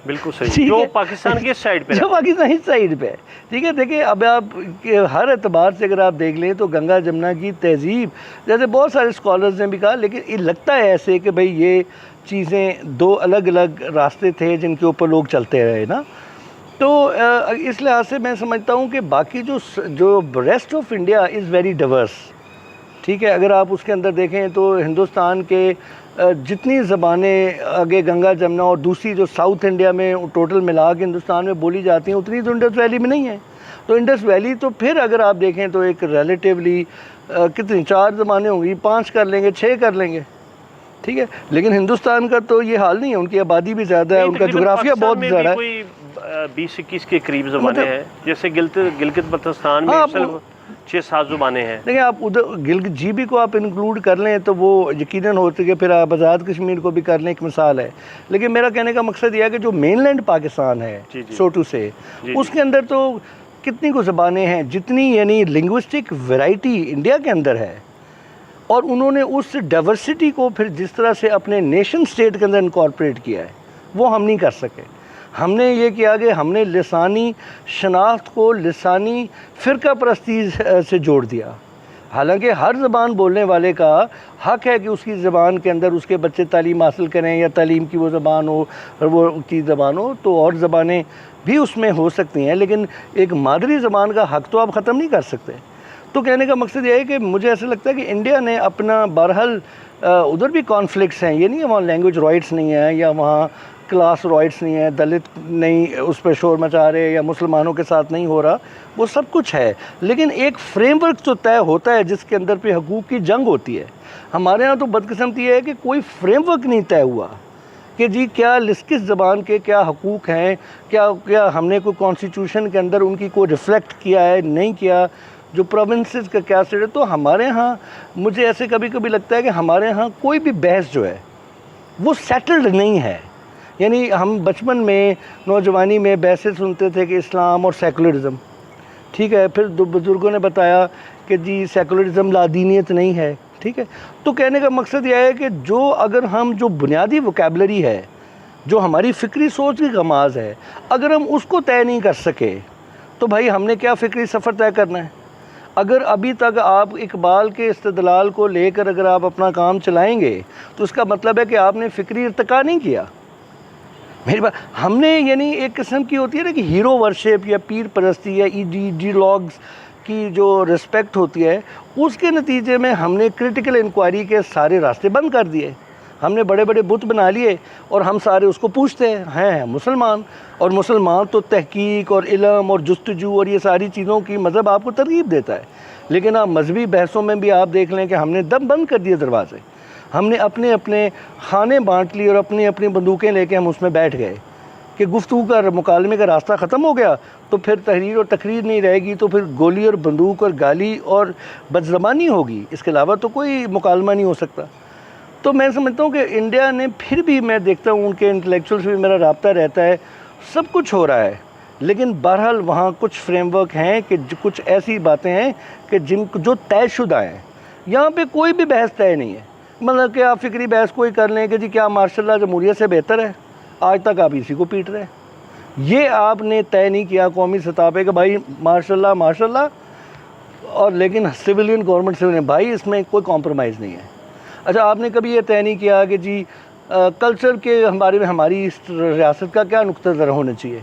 بالکل صحیح, جو پاکستان کی سائڈ پہ, جو پاکستان کی سائڈ پہ. ٹھیک ہے. دیکھیں اب آپ ہر اعتبار سے اگر آپ دیکھ لیں تو گنگا جمنا کی تہذیب, جیسے بہت سارے اسکالرز نے بھی کہا, لیکن یہ لگتا ہے ایسے کہ بھئی یہ چیزیں دو الگ الگ راستے تھے جن کے اوپر لوگ چلتے رہے نا. تو اس لحاظ سے میں سمجھتا ہوں کہ باقی جو rest of India is very diverse. ٹھیک ہے. اگر آپ اس کے اندر دیکھیں تو ہندوستان کے جتنی زبانیں آگے گنگا جمنا اور دوسری جو ساؤتھ انڈیا میں ٹوٹل ملا کے ہندوستان میں بولی جاتی ہیں اتنی تو انڈس ویلی میں نہیں ہے. تو انڈس ویلی تو پھر اگر آپ دیکھیں تو ایک ریلیٹیولی کتنی 4 زبانیں ہوں گی, 5 کر لیں گے, 6 کر لیں گے. ٹھیک ہے. لیکن ہندوستان کا تو یہ حال نہیں ہے, ان کی آبادی بھی زیادہ ہے, ان کا جغرافیہ بہت زیادہ ہے. 20-21 کے قریب زبانیں ہیں, جیسے گلگت بلتستان میں 6-7 زبانیں ہیں. دیکھیں آپ ادھر گلگت جی بی کو آپ انکلوڈ کر لیں تو وہ یقیناً ہوتی ہے, پھر آپ آزاد کشمیر کو بھی کر لیں, ایک مثال ہے. لیکن میرا کہنے کا مقصد یہ ہے کہ جو مین لینڈ پاکستان ہے سوٹو سے, اس کے اندر تو کتنی کو زبانیں ہیں جتنی یعنی لنگوسٹک ویرائٹی انڈیا کے اندر ہے. اور انہوں نے اس ڈائیورسٹی کو پھر جس طرح سے اپنے نیشن سٹیٹ کے اندر انکارپوریٹ کیا ہے وہ ہم نہیں کر سکے. ہم نے یہ کیا کہ ہم نے لسانی شناخت کو لسانی فرقہ پرستی سے جوڑ دیا. حالانکہ ہر زبان بولنے والے کا حق ہے کہ اس کی زبان کے اندر اس کے بچے تعلیم حاصل کریں, یا تعلیم کی وہ زبان ہو اور وہ کی زبان ہو, تو اور زبانیں بھی اس میں ہو سکتی ہیں, لیکن ایک مادری زبان کا حق تو آپ ختم نہیں کر سکتے. تو کہنے کا مقصد یہ ہے کہ مجھے ایسا لگتا ہے کہ انڈیا نے اپنا بہرحال ادھر بھی کانفلکٹس ہیں, یہ نہیں ہے وہاں لینگویج رائٹس نہیں ہے یا وہاں کلاس رائٹس نہیں ہے, دلت نہیں اس پہ شور مچا رہے یا مسلمانوں کے ساتھ نہیں ہو رہا, وہ سب کچھ ہے. لیکن ایک فریم ورک تو طے ہوتا ہے جس کے اندر پہ حقوق کی جنگ ہوتی ہے. ہمارے ہاں تو بدقسمتی یہ ہے کہ کوئی فریم ورک نہیں طے ہوا کہ جی کیا کس زبان کے کیا حقوق ہیں, کیا ہم نے کوئی کانسٹیٹیوشن کے اندر ان کی کوئی ریفلیکٹ کیا ہے, نہیں کیا, جو پروونسز کا کیا سٹیٹ ہے. تو ہمارے ہاں مجھے ایسے کبھی کبھی لگتا ہے کہ ہمارے ہاں کوئی بھی بحث جو ہے وہ سیٹلڈ نہیں ہے. یعنی ہم بچپن میں نوجوانی میں بحثیں سنتے تھے کہ اسلام اور سیکولرزم, ٹھیک ہے, پھر بزرگوں نے بتایا کہ جی سیکولرزم لادینیت نہیں ہے. ٹھیک ہے. تو کہنے کا مقصد یہ ہے کہ جو اگر ہم جو بنیادی ووکیبلری ہے, جو ہماری فکری سوچ کی غماز ہے, اگر ہم اس کو طے نہیں کر سکے تو بھائی ہم نے کیا فکری سفر طے کرنا ہے. اگر ابھی تک آپ اقبال کے استدلال کو لے کر اگر آپ اپنا کام چلائیں گے تو اس کا مطلب ہے کہ آپ نے فکری ارتقا نہیں کیا. میری بات ہم نے یعنی ایک قسم کی ہوتی ہے نا کہ ہیرو ورشپ یا پیر پرستی یا ایڈیالوگز کی جو رسپیکٹ ہوتی ہے, اس کے نتیجے میں ہم نے کرٹیکل انکوائری کے سارے راستے بند کر دیے. ہم نے بڑے بڑے بت بنا لیے اور ہم سارے اس کو پوچھتے ہیں مسلمان, اور مسلمان تو تحقیق اور علم اور جستجو اور یہ ساری چیزوں کی مذہب آپ کو ترغیب دیتا ہے. لیکن آپ مذہبی بحثوں میں بھی آپ دیکھ لیں کہ ہم نے دم بند کر دیے دروازے. ہم نے اپنے اپنے خانے بانٹ لی اور اپنی اپنی بندوقیں لے کے ہم اس میں بیٹھ گئے کہ گفتگو کا مکالمے کا راستہ ختم ہو گیا تو پھر تحریر اور تقریر نہیں رہے گی, تو پھر گولی اور بندوق اور گالی اور بدزبانی ہوگی. اس کے علاوہ تو کوئی مکالمہ نہیں ہو سکتا. تو میں سمجھتا ہوں کہ انڈیا نے پھر بھی, میں دیکھتا ہوں ان کے انٹلیکچوئل سے بھی میرا رابطہ رہتا ہے, سب کچھ ہو رہا ہے, لیکن بہرحال وہاں کچھ فریم ورک ہیں کہ کچھ ایسی باتیں ہیں کہ جو طے شدہ ہیں. یہاں پہ کوئی بھی بحث طے نہیں ہے. مطلب کہ آپ فکری بحث کوئی کر لیں کہ جی کیا ماشاء اللہ جمہوریت سے بہتر ہے, آج تک آپ اسی کو پیٹ رہے ہیں۔ یہ آپ نے طے نہیں کیا قومی سطح پہ کہ بھائی ماشاء اللہ اور لیکن سویلین گورنمنٹ سے بھائی اس میں کوئی کمپرومائز نہیں ہے۔ اچھا آپ نے کبھی یہ طے نہیں کیا کہ جی کلچر کے بارے میں ہماری اس ریاست کا کیا نقطہ نظر ہونا چاہیے؟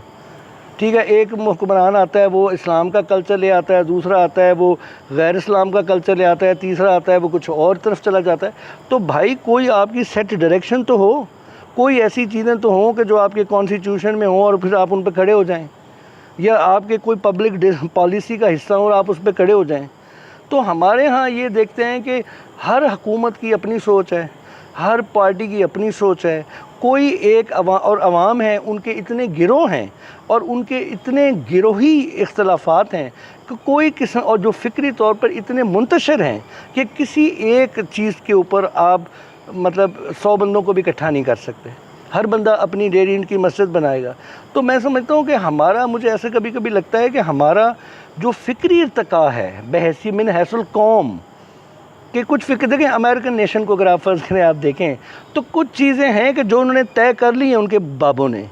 ٹھیک ہے، ایک حکمران آتا ہے وہ اسلام کا کلچر لے آتا ہے، دوسرا آتا ہے وہ غیر اسلام کا کلچر لے آتا ہے، تیسرا آتا ہے وہ کچھ اور طرف چلا جاتا ہے۔ تو بھائی کوئی آپ کی سیٹ ڈائریکشن تو ہو، کوئی ایسی چیزیں تو ہوں کہ جو آپ کے کانسٹیٹیوشن میں ہوں اور پھر آپ ان پہ کھڑے ہو جائیں، یا آپ کے کوئی پبلک پالیسی کا حصہ ہو اور آپ اس پہ کھڑے ہو جائیں۔ تو ہمارے ہاں یہ دیکھتے ہیں کہ ہر حکومت کی اپنی سوچ ہے، ہر پارٹی کی اپنی سوچ ہے، کوئی ایک اور عوام ہے، ان کے اتنے گروہ ہیں اور ان کے اتنے گروہی اختلافات ہیں کہ کوئی قسم، اور جو فکری طور پر اتنے منتشر ہیں کہ کسی ایک چیز کے اوپر آپ مطلب 100 بندوں کو بھی اکٹھا نہیں کر سکتے، ہر بندہ اپنی ڈیڑھ اینٹ کی مسجد بنائے گا۔ تو میں سمجھتا ہوں کہ ہمارا، مجھے ایسے کبھی کبھی لگتا ہے کہ ہمارا جو فکری ارتقاء ہے بحیثیت من حیث القوم، کہ کچھ فکر دیکھیں امریکن نیشن کو اگر آپ فرض کریں آپ دیکھیں تو کچھ چیزیں ہیں کہ جو انہوں نے طے کر لی ہیں ان کے بابوں نے،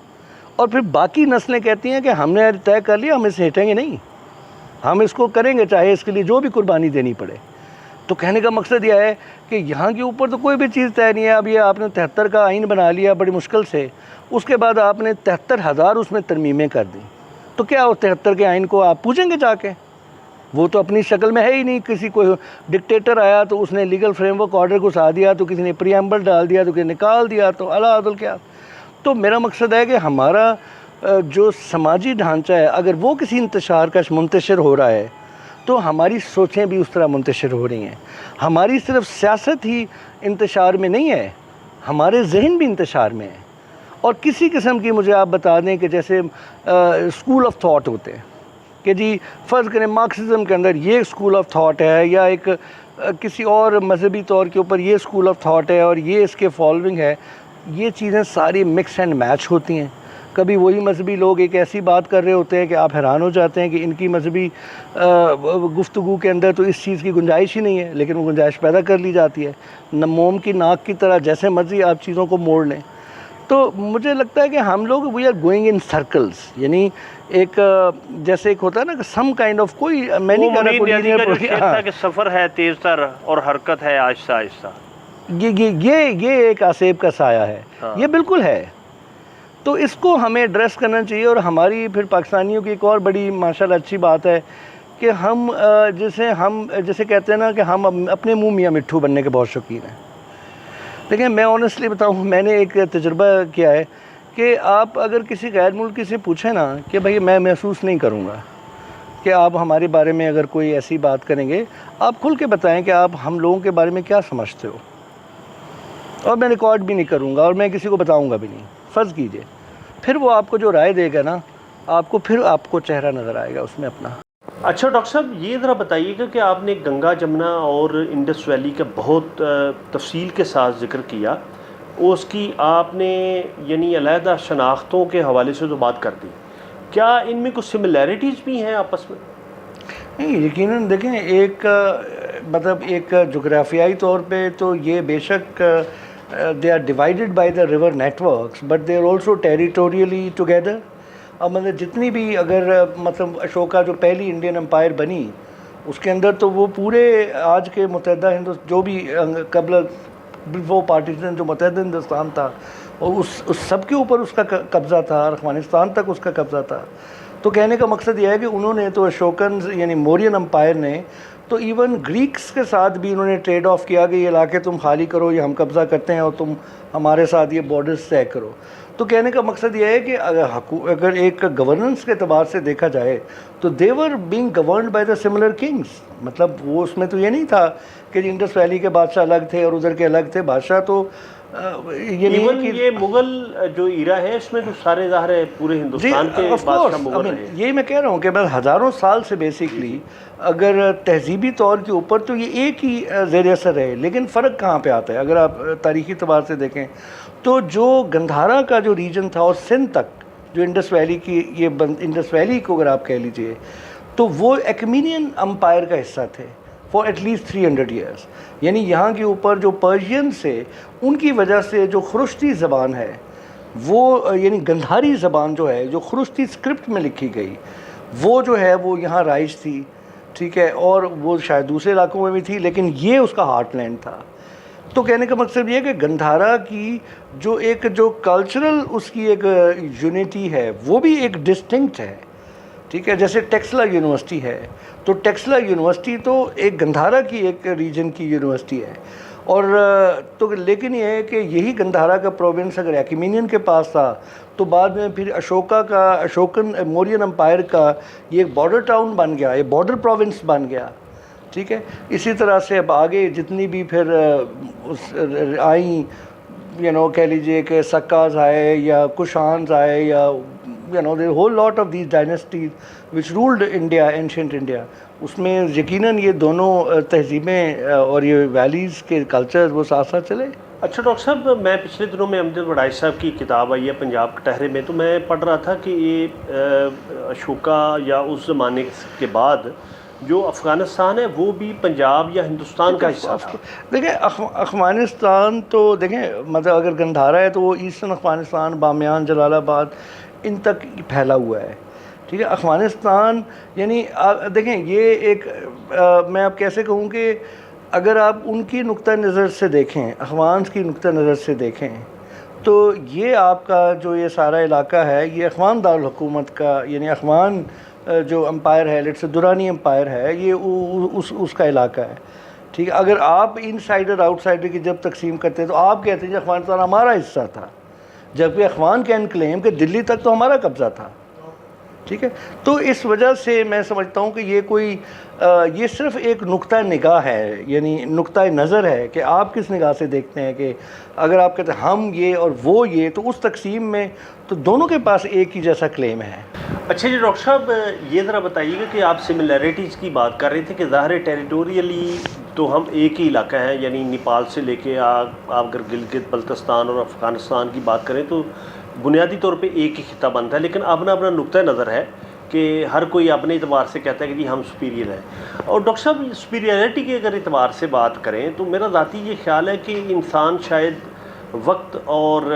اور پھر باقی نسلیں کہتی ہیں کہ ہم نے طے کر لیا، ہم اسے ہٹیں گے نہیں، ہم اس کو کریں گے چاہے اس کے لیے جو بھی قربانی دینی پڑے۔ تو کہنے کا مقصد یہ ہے کہ یہاں کے اوپر تو کوئی بھی چیز طے نہیں ہے۔ اب یہ آپ نے 73 کا آئین بنا لیا بڑی مشکل سے، اس کے بعد آپ نے 73,000 اس میں ترمیمیں کر دیں، تو کیا اس 73 کے آئین کو آپ پوچھیں گے جا کے؟ وہ تو اپنی شکل میں ہے ہی نہیں۔ کسی کوئی ڈکٹیٹر آیا تو اس نے لیگل فریم ورک آرڈر کو سا دیا، تو کسی نے پریمبل ڈال دیا، تو کسی نے نکال دیا، تو اللہ عدل کیا۔ تو میرا مقصد ہے کہ ہمارا جو سماجی ڈھانچہ ہے اگر وہ کسی انتشار کا منتشر ہو رہا ہے تو ہماری سوچیں بھی اس طرح منتشر ہو رہی ہیں۔ ہماری صرف سیاست ہی انتشار میں نہیں ہے، ہمارے ذہن بھی انتشار میں ہے۔ اور کسی قسم کی مجھے آپ بتا دیں کہ جیسے اسکول آف تھاٹ ہوتے ہیں کہ جی فرض کریں مارکسزم کے اندر یہ اسکول آف تھاٹ ہے، یا ایک کسی اور مذہبی طور کے اوپر یہ اسکول آف تھاٹ ہے اور یہ اس کے فالوئنگ ہے، یہ چیزیں ساری مکس اینڈ میچ ہوتی ہیں۔ کبھی وہی مذہبی لوگ ایک ایسی بات کر رہے ہوتے ہیں کہ آپ حیران ہو جاتے ہیں کہ ان کی مذہبی گفتگو کے اندر تو اس چیز کی گنجائش ہی نہیں ہے، لیکن وہ گنجائش پیدا کر لی جاتی ہے، موم کی ناک کی طرح جیسے مرضی آپ چیزوں کو موڑ لیں۔ تو مجھے لگتا ہے کہ ہم لوگ we are going in circles, یعنی ایک جیسے ایک ہوتا ہے نا کہ سم کائنڈ آف، کوئی میں نہیں کہہ رہا کہ سفر ہے تیز تر اور حرکت ہے آہستہ آہستہ، یہ ایک آسیب کا سایہ ہے، یہ بالکل ہے۔ تو اس کو ہمیں ایڈریس کرنا چاہیے۔ اور ہماری پھر پاکستانیوں کی ایک اور بڑی ماشاءاللہ اچھی بات ہے کہ ہم جیسے کہتے ہیں نا کہ ہم اپنے منہ میاں مٹھو بننے کے بہت شوقین ہیں۔ دیکھیں میں آنیسٹلی بتاؤں، میں نے ایک تجربہ کیا ہے کہ آپ اگر کسی غیر ملکی سے پوچھیں نا کہ بھئی میں محسوس نہیں کروں گا کہ آپ ہمارے بارے میں اگر کوئی ایسی بات کریں گے، آپ کھل کے بتائیں کہ آپ ہم لوگوں کے بارے میں کیا سمجھتے ہو، اور میں ریکارڈ بھی نہیں کروں گا اور میں کسی کو بتاؤں گا بھی نہیں۔ فرض کیجئے پھر وہ آپ کو جو رائے دے گا نا، آپ کو چہرہ نظر آئے گا اس میں اپنا۔ اچھا ڈاکٹر صاحب یہ ذرا بتائیے گا کہ آپ نے گنگا جمنا اور انڈس ویلی کا بہت تفصیل کے ساتھ ذکر کیا، اس کی آپ نے یعنی علیحدہ شناختوں کے حوالے سے تو بات کر دی، کیا ان میں کچھ سملیرٹیز بھی ہیں آپس میں؟ نہیں یقیناً دیکھیں، ایک ایک جغرافیائی طور پہ تو یہ بے شک they are divided by the river networks but they are also territorially together۔ اب جتنی بھی اگر اشوکا جو پہلی انڈین امپائر بنی اس کے اندر تو وہ پورے آج کے متحدہ جو بھی قبل وہ پارٹیشن جو متحدہ ہندوستان تھا، اور اس سب کے اوپر اس کا قبضہ تھا، افغانستان تک اس کا قبضہ تھا۔ تو کہنے کا مقصد یہ ہے کہ انہوں نے تو اشوکنز یعنی مورین امپائر نے تو ایون گریکس کے ساتھ بھی انہوں نے ٹریڈ آف کیا کہ یہ علاقے تم خالی کرو، یہ ہم قبضہ کرتے ہیں اور تم ہمارے ساتھ یہ بارڈرز طے کرو۔ تو کہنے کا مقصد یہ ہے کہ اگر ایک گورننس کے اعتبار سے دیکھا جائے تو they were being governed by the similar kings۔ مطلب وہ اس میں تو یہ نہیں تھا کہ انڈس ویلی کے بادشاہ الگ تھے اور ادھر کے الگ تھے بادشاہ، تو یہ مغل جو ایرا ہے اس میں تو سارے ظاہر ہے پورے ہندوستان کے بادشاہ مغل رہے ہیں۔ یہی میں کہہ رہا ہوں کہ بس ہزاروں سال سے بیسکلی اگر تہذیبی طور کے اوپر تو یہ ایک ہی زیر اثر ہے، لیکن فرق کہاں پہ آتا ہے اگر آپ تاریخی اعتبار سے دیکھیں تو جو گندھارا کا جو ریجن تھا اور سندھ تک جو انڈس ویلی کی انڈس ویلی کو اگر آپ کہہ لیجئے تو وہ ایکمینین امپائر کا حصہ تھے فار ایٹ لیسٹ 300 ایئرس۔ یعنی یہاں کے اوپر جو پرشین سے ان کی وجہ سے جو خرشتی زبان ہے وہ یعنی گندھاری زبان جو ہے، جو خرشتی اسکرپٹ میں لکھی گئی، وہ جو ہے وہ یہاں رائج تھی، ٹھیک ہے، اور وہ شاید دوسرے علاقوں میں بھی تھی، لیکن یہ اس کا ہارٹ لینڈ تھا۔ تو کہنے کا مقصد یہ ہے کہ گندھارا کی جو کلچرل اس کی ایک یونٹی ہے وہ بھی ایک ڈسٹنکٹ ہے، ٹھیک ہے۔ جیسے ٹیکسلا یونیورسٹی ہے، تو ٹیکسلا یونیورسٹی تو ایک گندھارا کی ایک ریجن کی یونیورسٹی ہے، اور تو لیکن یہ ہے کہ یہی گندھارا کا پروونس اگر ایکیمینین کے پاس تھا تو بعد میں پھر اشوکن مورین امپائر کا یہ ایک بارڈر ٹاؤن بن گیا، یہ بارڈر پروونس بن گیا، ٹھیک ہے۔ اسی طرح سے اب آگے جتنی بھی پھر آئیں، کہہ لیجئے کہ سکاز آئے یا کشانز آئے یا the whole lot of these dynasties which ruled India, ancient India، اس میں یقیناً یہ دونوں تہذیبیں اور یہ ویلیز کے کلچر وہ ساتھ ساتھ چلے۔ اچھا ڈاکٹر صاحب، میں پچھلے دنوں میں امجد وڈائچ صاحب کی کتاب آئی ہے پنجاب کٹہرے میں، تو میں پڑھ رہا تھا کہ یہ اشوکا یا اس زمانے کے بعد جو افغانستان ہے وہ بھی پنجاب یا ہندوستان کا حصہ تھا۔ دیکھیں افغانستان تو دیکھیں مطلب اگر گندھارا ہے تو وہ ایسٹرن افغانستان، بامیان، جلال آباد ان تک پھیلا ہوا ہے، ٹھیک ہے۔ افغانستان یعنی دیکھیں یہ ایک میں اب کیسے کہوں کہ اگر آپ ان کی نقطہ نظر سے دیکھیں، افغانس کی نقطہ نظر سے دیکھیں، تو یہ آپ کا جو یہ سارا علاقہ ہے یہ اخوان دارالحکومت کا، یعنی اخوان جو امپائر ہے، لیٹس درانی امپائر ہے، یہ اس کا علاقہ ہے، ٹھیک ہے۔ اگر آپ ان سائڈر آؤٹ سائڈر کی جب تقسیم کرتے ہیں تو آپ کہتے ہیں کہ افغانستان ہمارا حصہ تھا، جبکہ اخوان کین کلیم کہ دلی تک تو ہمارا قبضہ تھا، ٹھیک ہے۔ تو اس وجہ سے میں سمجھتا ہوں کہ یہ صرف ایک نقطہ نگاہ ہے، یعنی نقطہ نظر ہے کہ آپ کس نگاہ سے دیکھتے ہیں، کہ اگر آپ کہتے ہیں ہم یہ اور وہ یہ، تو اس تقسیم میں تو دونوں کے پاس ایک ہی جیسا کلیم ہے۔ اچھا جی ڈاکٹر صاحب، یہ ذرا بتائیے گا کہ آپ سملیرٹیز کی بات کر رہے تھے کہ ظاہر ٹیریٹوریلی تو ہم ایک ہی علاقہ ہیں، یعنی نیپال سے لے کے آپ اگر گلگت بلتستان اور افغانستان کی بات کریں تو بنیادی طور پہ ایک ہی خطہ بنتا ہے، لیکن اپنا اپنا نقطہ نظر ہے کہ ہر کوئی اپنے اعتبار سے کہتا ہے کہ جی ہم سپیریئر ہیں۔ اور ڈاکٹر صاحب سپیریئرٹی کے اگر اعتبار سے بات کریں تو میرا ذاتی یہ خیال ہے کہ انسان شاید وقت اور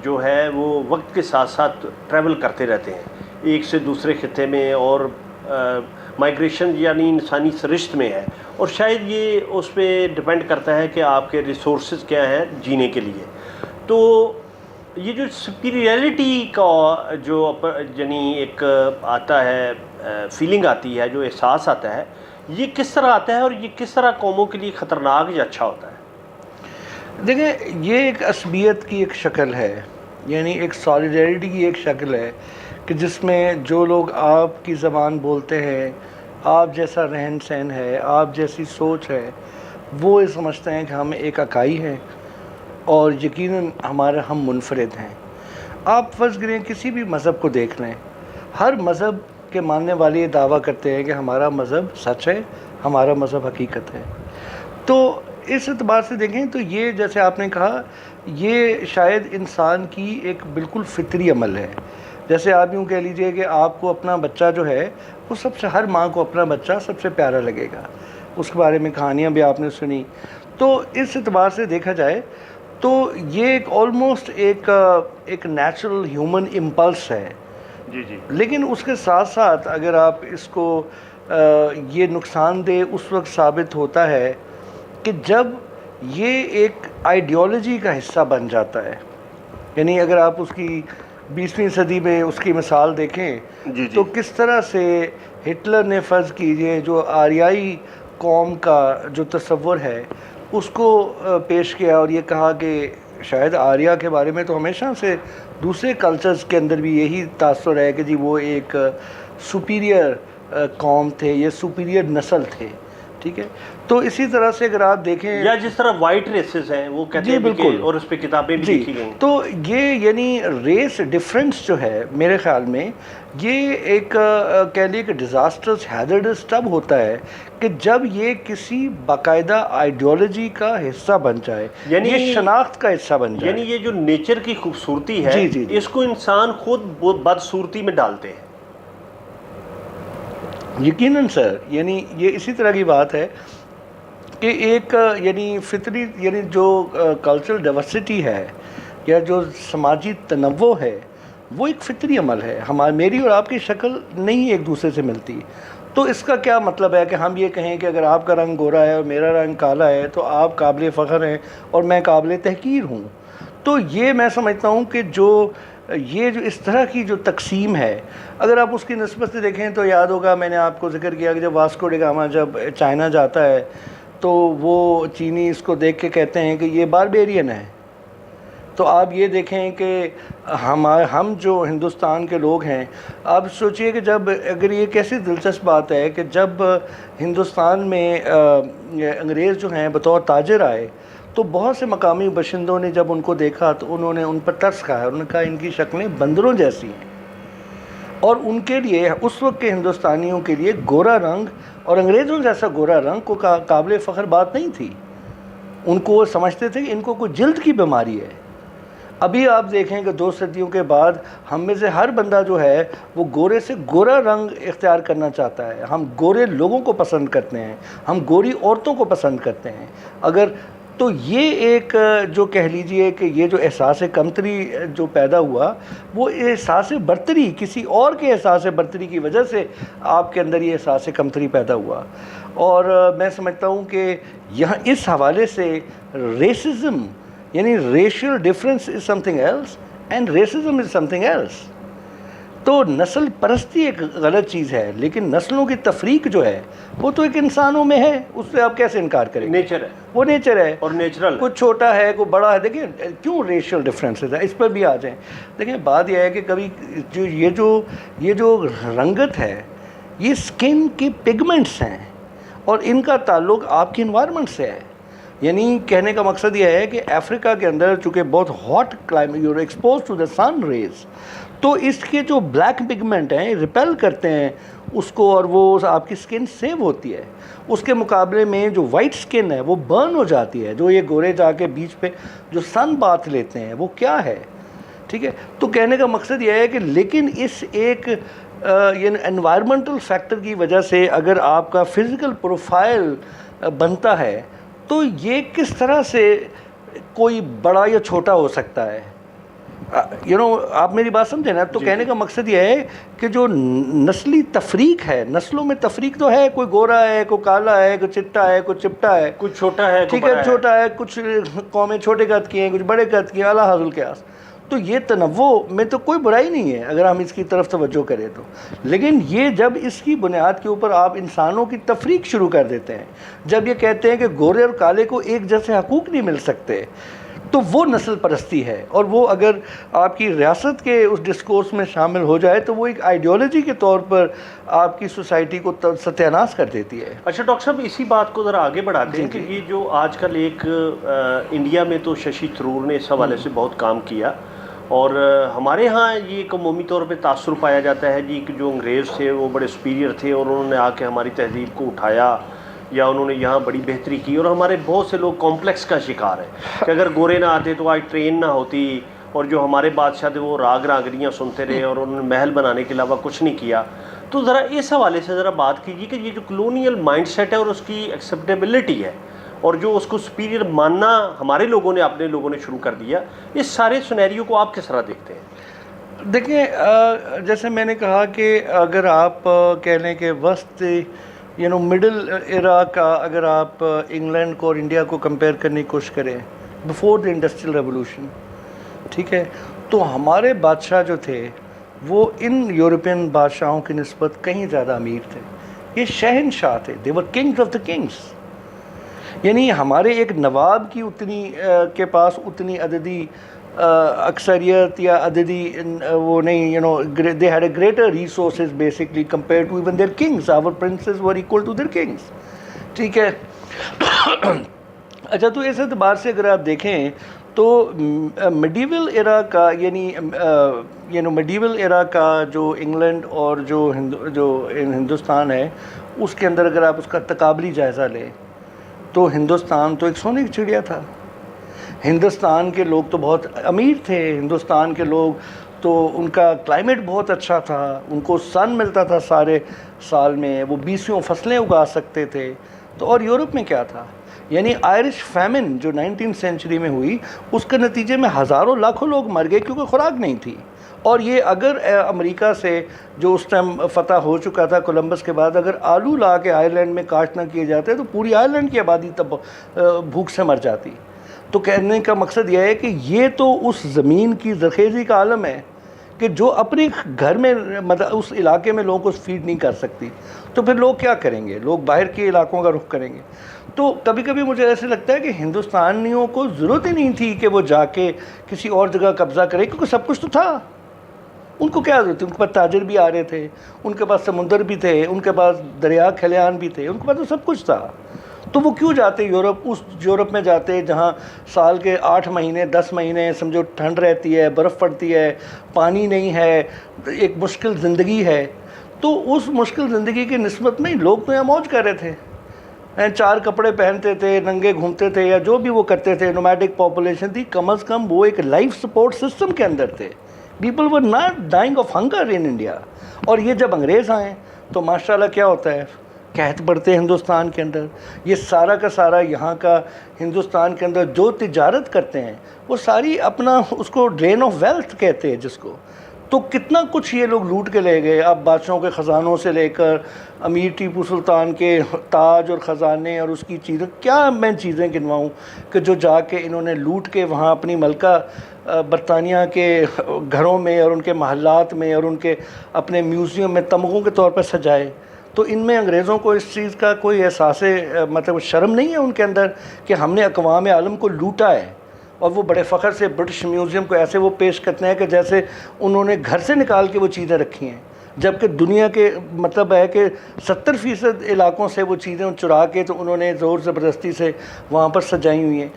جو ہے وہ وقت کے ساتھ ساتھ ٹریول کرتے رہتے ہیں ایک سے دوسرے خطے میں، اور مائگریشن یعنی انسانی سرشت میں ہے، اور شاید یہ اس پہ ڈپینڈ کرتا ہے کہ آپ کے ریسورسز کیا ہیں جینے کے لیے۔ تو یہ جو سپیریئرٹی کا جو یعنی ایک آتا ہے فیلنگ آتی ہے، جو احساس آتا ہے، یہ کس طرح آتا ہے اور یہ کس طرح قوموں کے لیے خطرناک یا اچھا ہوتا ہے؟ دیکھیں یہ ایک عصبیت کی ایک شکل ہے، یعنی ایک سالیڈیرٹی کی ایک شکل ہے کہ جس میں جو لوگ آپ کی زبان بولتے ہیں، آپ جیسا رہن سہن ہے، آپ جیسی سوچ ہے، وہ یہ سمجھتے ہیں کہ ہم ایک اکائی ہیں اور یقیناً ہم منفرد ہیں۔ آپ فرض کریں کسی بھی مذہب کو دیکھ لیں، ہر مذہب کے ماننے والے یہ دعویٰ کرتے ہیں کہ ہمارا مذہب سچ ہے، ہمارا مذہب حقیقت ہے۔ تو اس اعتبار سے دیکھیں تو یہ جیسے آپ نے کہا، یہ شاید انسان کی ایک بالکل فطری عمل ہے۔ جیسے آپ یوں کہہ لیجئے کہ آپ کو اپنا بچہ جو ہے وہ ہر ماں کو اپنا بچہ سب سے پیارا لگے گا، اس کے بارے میں کہانیاں بھی آپ نے سنی۔ تو اس اعتبار سے دیکھا جائے تو یہ ایک آلموسٹ ایک نیچرل ہیومن امپلس ہے، جی جی۔ لیکن اس کے ساتھ ساتھ اگر آپ اس کو یہ نقصان دہ اس وقت ثابت ہوتا ہے کہ جب یہ ایک آئیڈیالوجی کا حصہ بن جاتا ہے۔ یعنی اگر آپ اس کی 20ویں صدی میں اس کی مثال دیکھیں تو کس طرح سے ہٹلر نے فرض کیجئے جو آریائی قوم کا جو تصور ہے اس کو پیش کیا، اور یہ کہا کہ شاید آریہ کے بارے میں تو ہمیشہ سے دوسرے کلچرز کے اندر بھی یہی تاثر ہے کہ جی وہ ایک سپیریئر قوم تھے، یہ سپیریئر نسل تھے، ٹھیک ہے۔ تو اسی طرح سے اگر آپ دیکھیں یا جس طرح وائٹ ریسز ہیں وہ کہتے ہیں بالکل، اور اس پہ کتابیں بھی لکھی گئی۔ تو یہ یعنی ریس ڈیفرنس جو ہے میرے خیال میں یہ ایک کہہ لیے کہ ڈیزاسٹرس ہیزرڈس تب ہوتا ہے کہ جب یہ کسی باقاعدہ آئیڈیالوجی کا حصہ بن جائے، یعنی یہ شناخت کا حصہ بن جائے۔ یعنی یہ جو نیچر کی خوبصورتی ہے اس کو انسان خود بدصورتی میں ڈالتے ہیں۔ یقیناً سر، یعنی یہ اسی طرح کی بات ہے کہ ایک یعنی فطری یعنی جو کلچرل ڈائیورسٹی ہے، یا جو سماجی تنوع ہے وہ ایک فطری عمل ہے. میری اور آپ کی شکل نہیں ایک دوسرے سے ملتی. تو اس کا کیا مطلب ہے کہ ہم یہ کہیں کہ اگر آپ کا رنگ گورا ہے اور میرا رنگ کالا ہے تو آپ قابل فخر ہیں اور میں قابل تحقیر ہوں. تو یہ میں سمجھتا ہوں کہ یہ جو اس طرح کی جو تقسیم ہے، اگر آپ اس کی نسبت سے دیکھیں تو یاد ہوگا میں نے آپ کو ذکر کیا کہ جب واسکو ڈی گاما جب چائنا جاتا ہے تو وہ چینی اس کو دیکھ کے کہتے ہیں کہ یہ باربیرین ہے. تو آپ یہ دیکھیں کہ ہم جو ہندوستان کے لوگ ہیں، آپ سوچئے کہ اگر یہ کیسی دلچسپ بات ہے کہ جب ہندوستان میں انگریز جو ہیں بطور تاجر آئے تو بہت سے مقامی باشندوں نے جب ان کو دیکھا تو انہوں نے ان پر ترس کھایا. انہوں نے کہا ان کی شکلیں بندروں جیسی ہیں، اور ان کے لیے اس وقت کے ہندوستانیوں کے لیے گورا رنگ اور انگریزوں جیسا گورا رنگ کو قابل فخر بات نہیں تھی. ان کو وہ سمجھتے تھے کہ ان کو کوئی جلد کی بیماری ہے. ابھی آپ دیکھیں کہ 2 صدیوں کے بعد ہم میں سے ہر بندہ جو ہے وہ گورے سے گورا رنگ اختیار کرنا چاہتا ہے. ہم گورے لوگوں کو پسند کرتے ہیں، ہم گوری عورتوں کو پسند کرتے ہیں. تو یہ ایک جو کہہ لیجئے کہ یہ جو احساس کمتری جو پیدا ہوا، وہ احساس برتری، کسی اور کے احساس برتری کی وجہ سے آپ کے اندر یہ احساس کمتری پیدا ہوا. اور میں سمجھتا ہوں کہ یہاں اس حوالے سے ریسزم یعنی racial difference is something else and racism is something else. تو نسل پرستی ایک غلط چیز ہے، لیکن نسلوں کی تفریق جو ہے وہ تو ایک انسانوں میں ہے، اس سے آپ کیسے انکار کریں؟ نیچر ہے، وہ نیچر ہے اور نیچرل، کچھ چھوٹا ہے کوئی بڑا ہے. دیکھیں کیوں ریشل ڈفرینسز ہے، اس پر بھی آ جائیں. دیکھیں بات یہ ہے کہ کبھی یہ جو رنگت ہے یہ سکن کے پگمنٹس ہیں اور ان کا تعلق آپ کی انوائرمنٹ سے ہے. یعنی کہنے کا مقصد یہ ہے کہ افریقہ کے اندر چونکہ بہت hot climate, you are expose to the sun rays, تو اس کے جو بلیک پگمنٹ ہیں ریپیل کرتے ہیں اس کو اور وہ آپ کی سکن سیو ہوتی ہے. اس کے مقابلے میں جو وائٹ سکن ہے وہ برن ہو جاتی ہے. جو یہ گورے جا کے بیچ پہ جو سن باتھ لیتے ہیں وہ کیا ہے، ٹھیک ہے. تو کہنے کا مقصد یہ ہے کہ لیکن اس ایک یعنی انوائرمنٹل فیکٹر کی وجہ سے اگر آپ کا فزیکل پروفائل بنتا ہے تو یہ کس طرح سے کوئی بڑا یا چھوٹا ہو سکتا ہے. آپ میری بات سمجھیں نا. تو کہنے کا مقصد یہ ہے کہ جو نسلی تفریق ہے، نسلوں میں تفریق تو ہے، کوئی گورا ہے، کوئی کالا ہے، کوئی چٹا ہے، کوئی چپٹا ہے، کچھ چھوٹا ہے، ٹھیک ہے، چھوٹا ہے، کچھ قومیں چھوٹے قد کی ہیں، کچھ بڑے قد کی ہیں، اعلیٰ حاصل کے آس. تو یہ تنوع میں تو کوئی برائی نہیں ہے اگر ہم اس کی طرف توجہ کریں تو. لیکن یہ جب اس کی بنیاد کے اوپر آپ انسانوں کی تفریق شروع کر دیتے ہیں، جب یہ کہتے ہیں کہ گورے اور کالے کو ایک جیسے حقوق نہیں مل سکتے، تو وہ نسل پرستی ہے. اور وہ اگر آپ کی ریاست کے اس ڈسکورس میں شامل ہو جائے تو وہ ایک آئیڈیالوجی کے طور پر آپ کی سوسائٹی کو ستیہ ناش کر دیتی ہے. اچھا ڈاکٹر صاحب، اسی بات کو ذرا آگے بڑھاتے ہیں کہ یہ جو آج کل ایک انڈیا میں تو ششی تھرور نے اس حوالے سے بہت کام کیا، اور ہمارے ہاں یہ ایک عمومی طور پہ تاثر پایا جاتا ہے جی کہ جو انگریز تھے وہ بڑے سپیریئر تھے اور انہوں نے آ کے ہماری تہذیب کو اٹھایا یا انہوں نے یہاں بڑی بہتری کی. اور ہمارے بہت سے لوگ کمپلیکس کا شکار ہیں کہ اگر گورے نہ آتے تو آج ٹرین نہ ہوتی، اور جو ہمارے بادشاہ تھے وہ راگ راگریاں سنتے رہے اور انہوں نے محل بنانے کے علاوہ کچھ نہیں کیا. تو ذرا اس حوالے سے ذرا بات کیجیے کہ یہ جو کلونیل مائنڈ سیٹ ہے اور اس کی ایکسیپٹیبلٹی ہے اور جو اس کو سپیریئر ماننا ہمارے لوگوں نے اپنے لوگوں نے شروع کر دیا، اس سارے سینیریو کو آپ کس طرح دیکھتے ہیں؟ دیکھیں جیسے میں نے کہا کہ اگر آپ کہہ لیں کہ وسط مڈل ایرا کا اگر آپ انگلینڈ کو اور انڈیا کو کمپیئر کرنے کی کوشش کریں بفور دا انڈسٹریل ریولوشن، ٹھیک ہے، تو ہمارے بادشاہ جو تھے وہ ان یورپین بادشاہوں کی نسبت کہیں زیادہ امیر تھے. یہ شہنشاہ تھے، they were kings of the kings. یعنی ہمارے ایک نواب کی کے پاس اتنی عددی اکثریت یا عددی وہ نہیں، they had a greater resources basically compared to even their kings. Our princes were equal to their kings. ٹھیک ہے. اچھا، تو اس اعتبار سے اگر آپ دیکھیں تو میڈیول ایرا کا میڈیول ایرا کا جو انگلینڈ اور جو ہندوستان ہے اس کے اندر اگر آپ اس کا تقابلی جائزہ لیں تو ہندوستان تو ایک سونے کی چڑیا تھا. ہندوستان کے لوگ تو بہت امیر تھے، ہندوستان کے لوگ تو ان کا کلائمیٹ بہت اچھا تھا، ان کو سن ملتا تھا سارے سال میں، وہ 20 فصلیں اگا سکتے تھے. تو اور یورپ میں کیا تھا؟ یعنی آئرش فیمن جو 19 سینچری میں ہوئی، اس کے نتیجے میں ہزاروں لاکھوں لوگ مر گئے کیونکہ خوراک نہیں تھی. اور یہ اگر امریکہ سے جو اس ٹائم فتح ہو چکا تھا کولمبس کے بعد، اگر آلو لا کے آئرلینڈ میں کاشت نہ کیے جاتے تو پوری آئرلینڈ کی آبادی تب بھوک سے مر جاتی. تو کہنے کا مقصد یہ ہے کہ یہ تو اس زمین کی زرخیزی کا عالم ہے کہ جو اپنے گھر میں مطلب اس علاقے میں لوگوں کو فیڈ نہیں کر سکتی، تو پھر لوگ کیا کریں گے؟ لوگ باہر کے علاقوں کا رخ کریں گے. تو کبھی کبھی مجھے ایسے لگتا ہے کہ ہندوستانیوں کو ضرورت ہی نہیں تھی کہ وہ جا کے کسی اور جگہ قبضہ کرے، کیونکہ سب کچھ تو تھا. ان کو کیا ضرورت تھی؟ ان کے پاس تاجر بھی آ رہے تھے، ان کے پاس سمندر بھی تھے، ان کے پاس دریا کھلیان بھی تھے، ان کے پاس تو سب کچھ تھا. تو وہ کیوں جاتے یورپ؟ اس یورپ میں جاتے جہاں سال کے 8 مہینے 10 مہینے سمجھو ٹھنڈ رہتی ہے، برف پڑتی ہے، پانی نہیں ہے، ایک مشکل زندگی ہے. تو اس مشکل زندگی کی نسبت میں لوگ تو یہاں موج کر رہے تھے، 4 کپڑے پہنتے تھے، ننگے گھومتے تھے، یا جو بھی وہ کرتے تھے. نومیڈک پاپولیشن تھی، کم از کم وہ ایک لائف سپورٹ سسٹم کے اندر تھے. People were not dining of hunger in India. اور یہ جب انگریز آئیں تو ماشاءاللہ کیا ہوتا ہے، قحط بڑھتے ہیں ہندوستان کے اندر. یہ سارا کا سارا یہاں کا ہندوستان کے اندر جو تجارت کرتے ہیں وہ ساری اپنا اس کو ڈرین آف ویلتھ کہتے ہیں جس کو. تو کتنا کچھ یہ لوگ لوٹ کے لے گئے. اب بادشاہوں کے خزانوں سے لے کر امیر ٹیپو سلطان کے تاج اور خزانے اور اس کی چیزیں، کیا میں چیزیں گنواؤں کہ جو جا کے انہوں نے لوٹ کے وہاں اپنی ملکہ برطانیہ کے گھروں میں اور ان کے محلات میں اور ان کے اپنے میوزیم میں تمغوں کے طور پر سجائے. تو ان میں انگریزوں کو اس چیز کا کوئی احساس مطلب شرم نہیں ہے ان کے اندر کہ ہم نے اقوام عالم کو لوٹا ہے. اور وہ بڑے فخر سے برٹش میوزیم کو ایسے وہ پیش کرتے ہیں کہ جیسے انہوں نے گھر سے نکال کے وہ چیزیں رکھی ہیں، جبکہ دنیا کے مطلب ہے کہ 70% علاقوں سے وہ چیزیں چرا کے تو انہوں نے زور زبردستی سے وہاں پر سجائی ہوئی ہیں.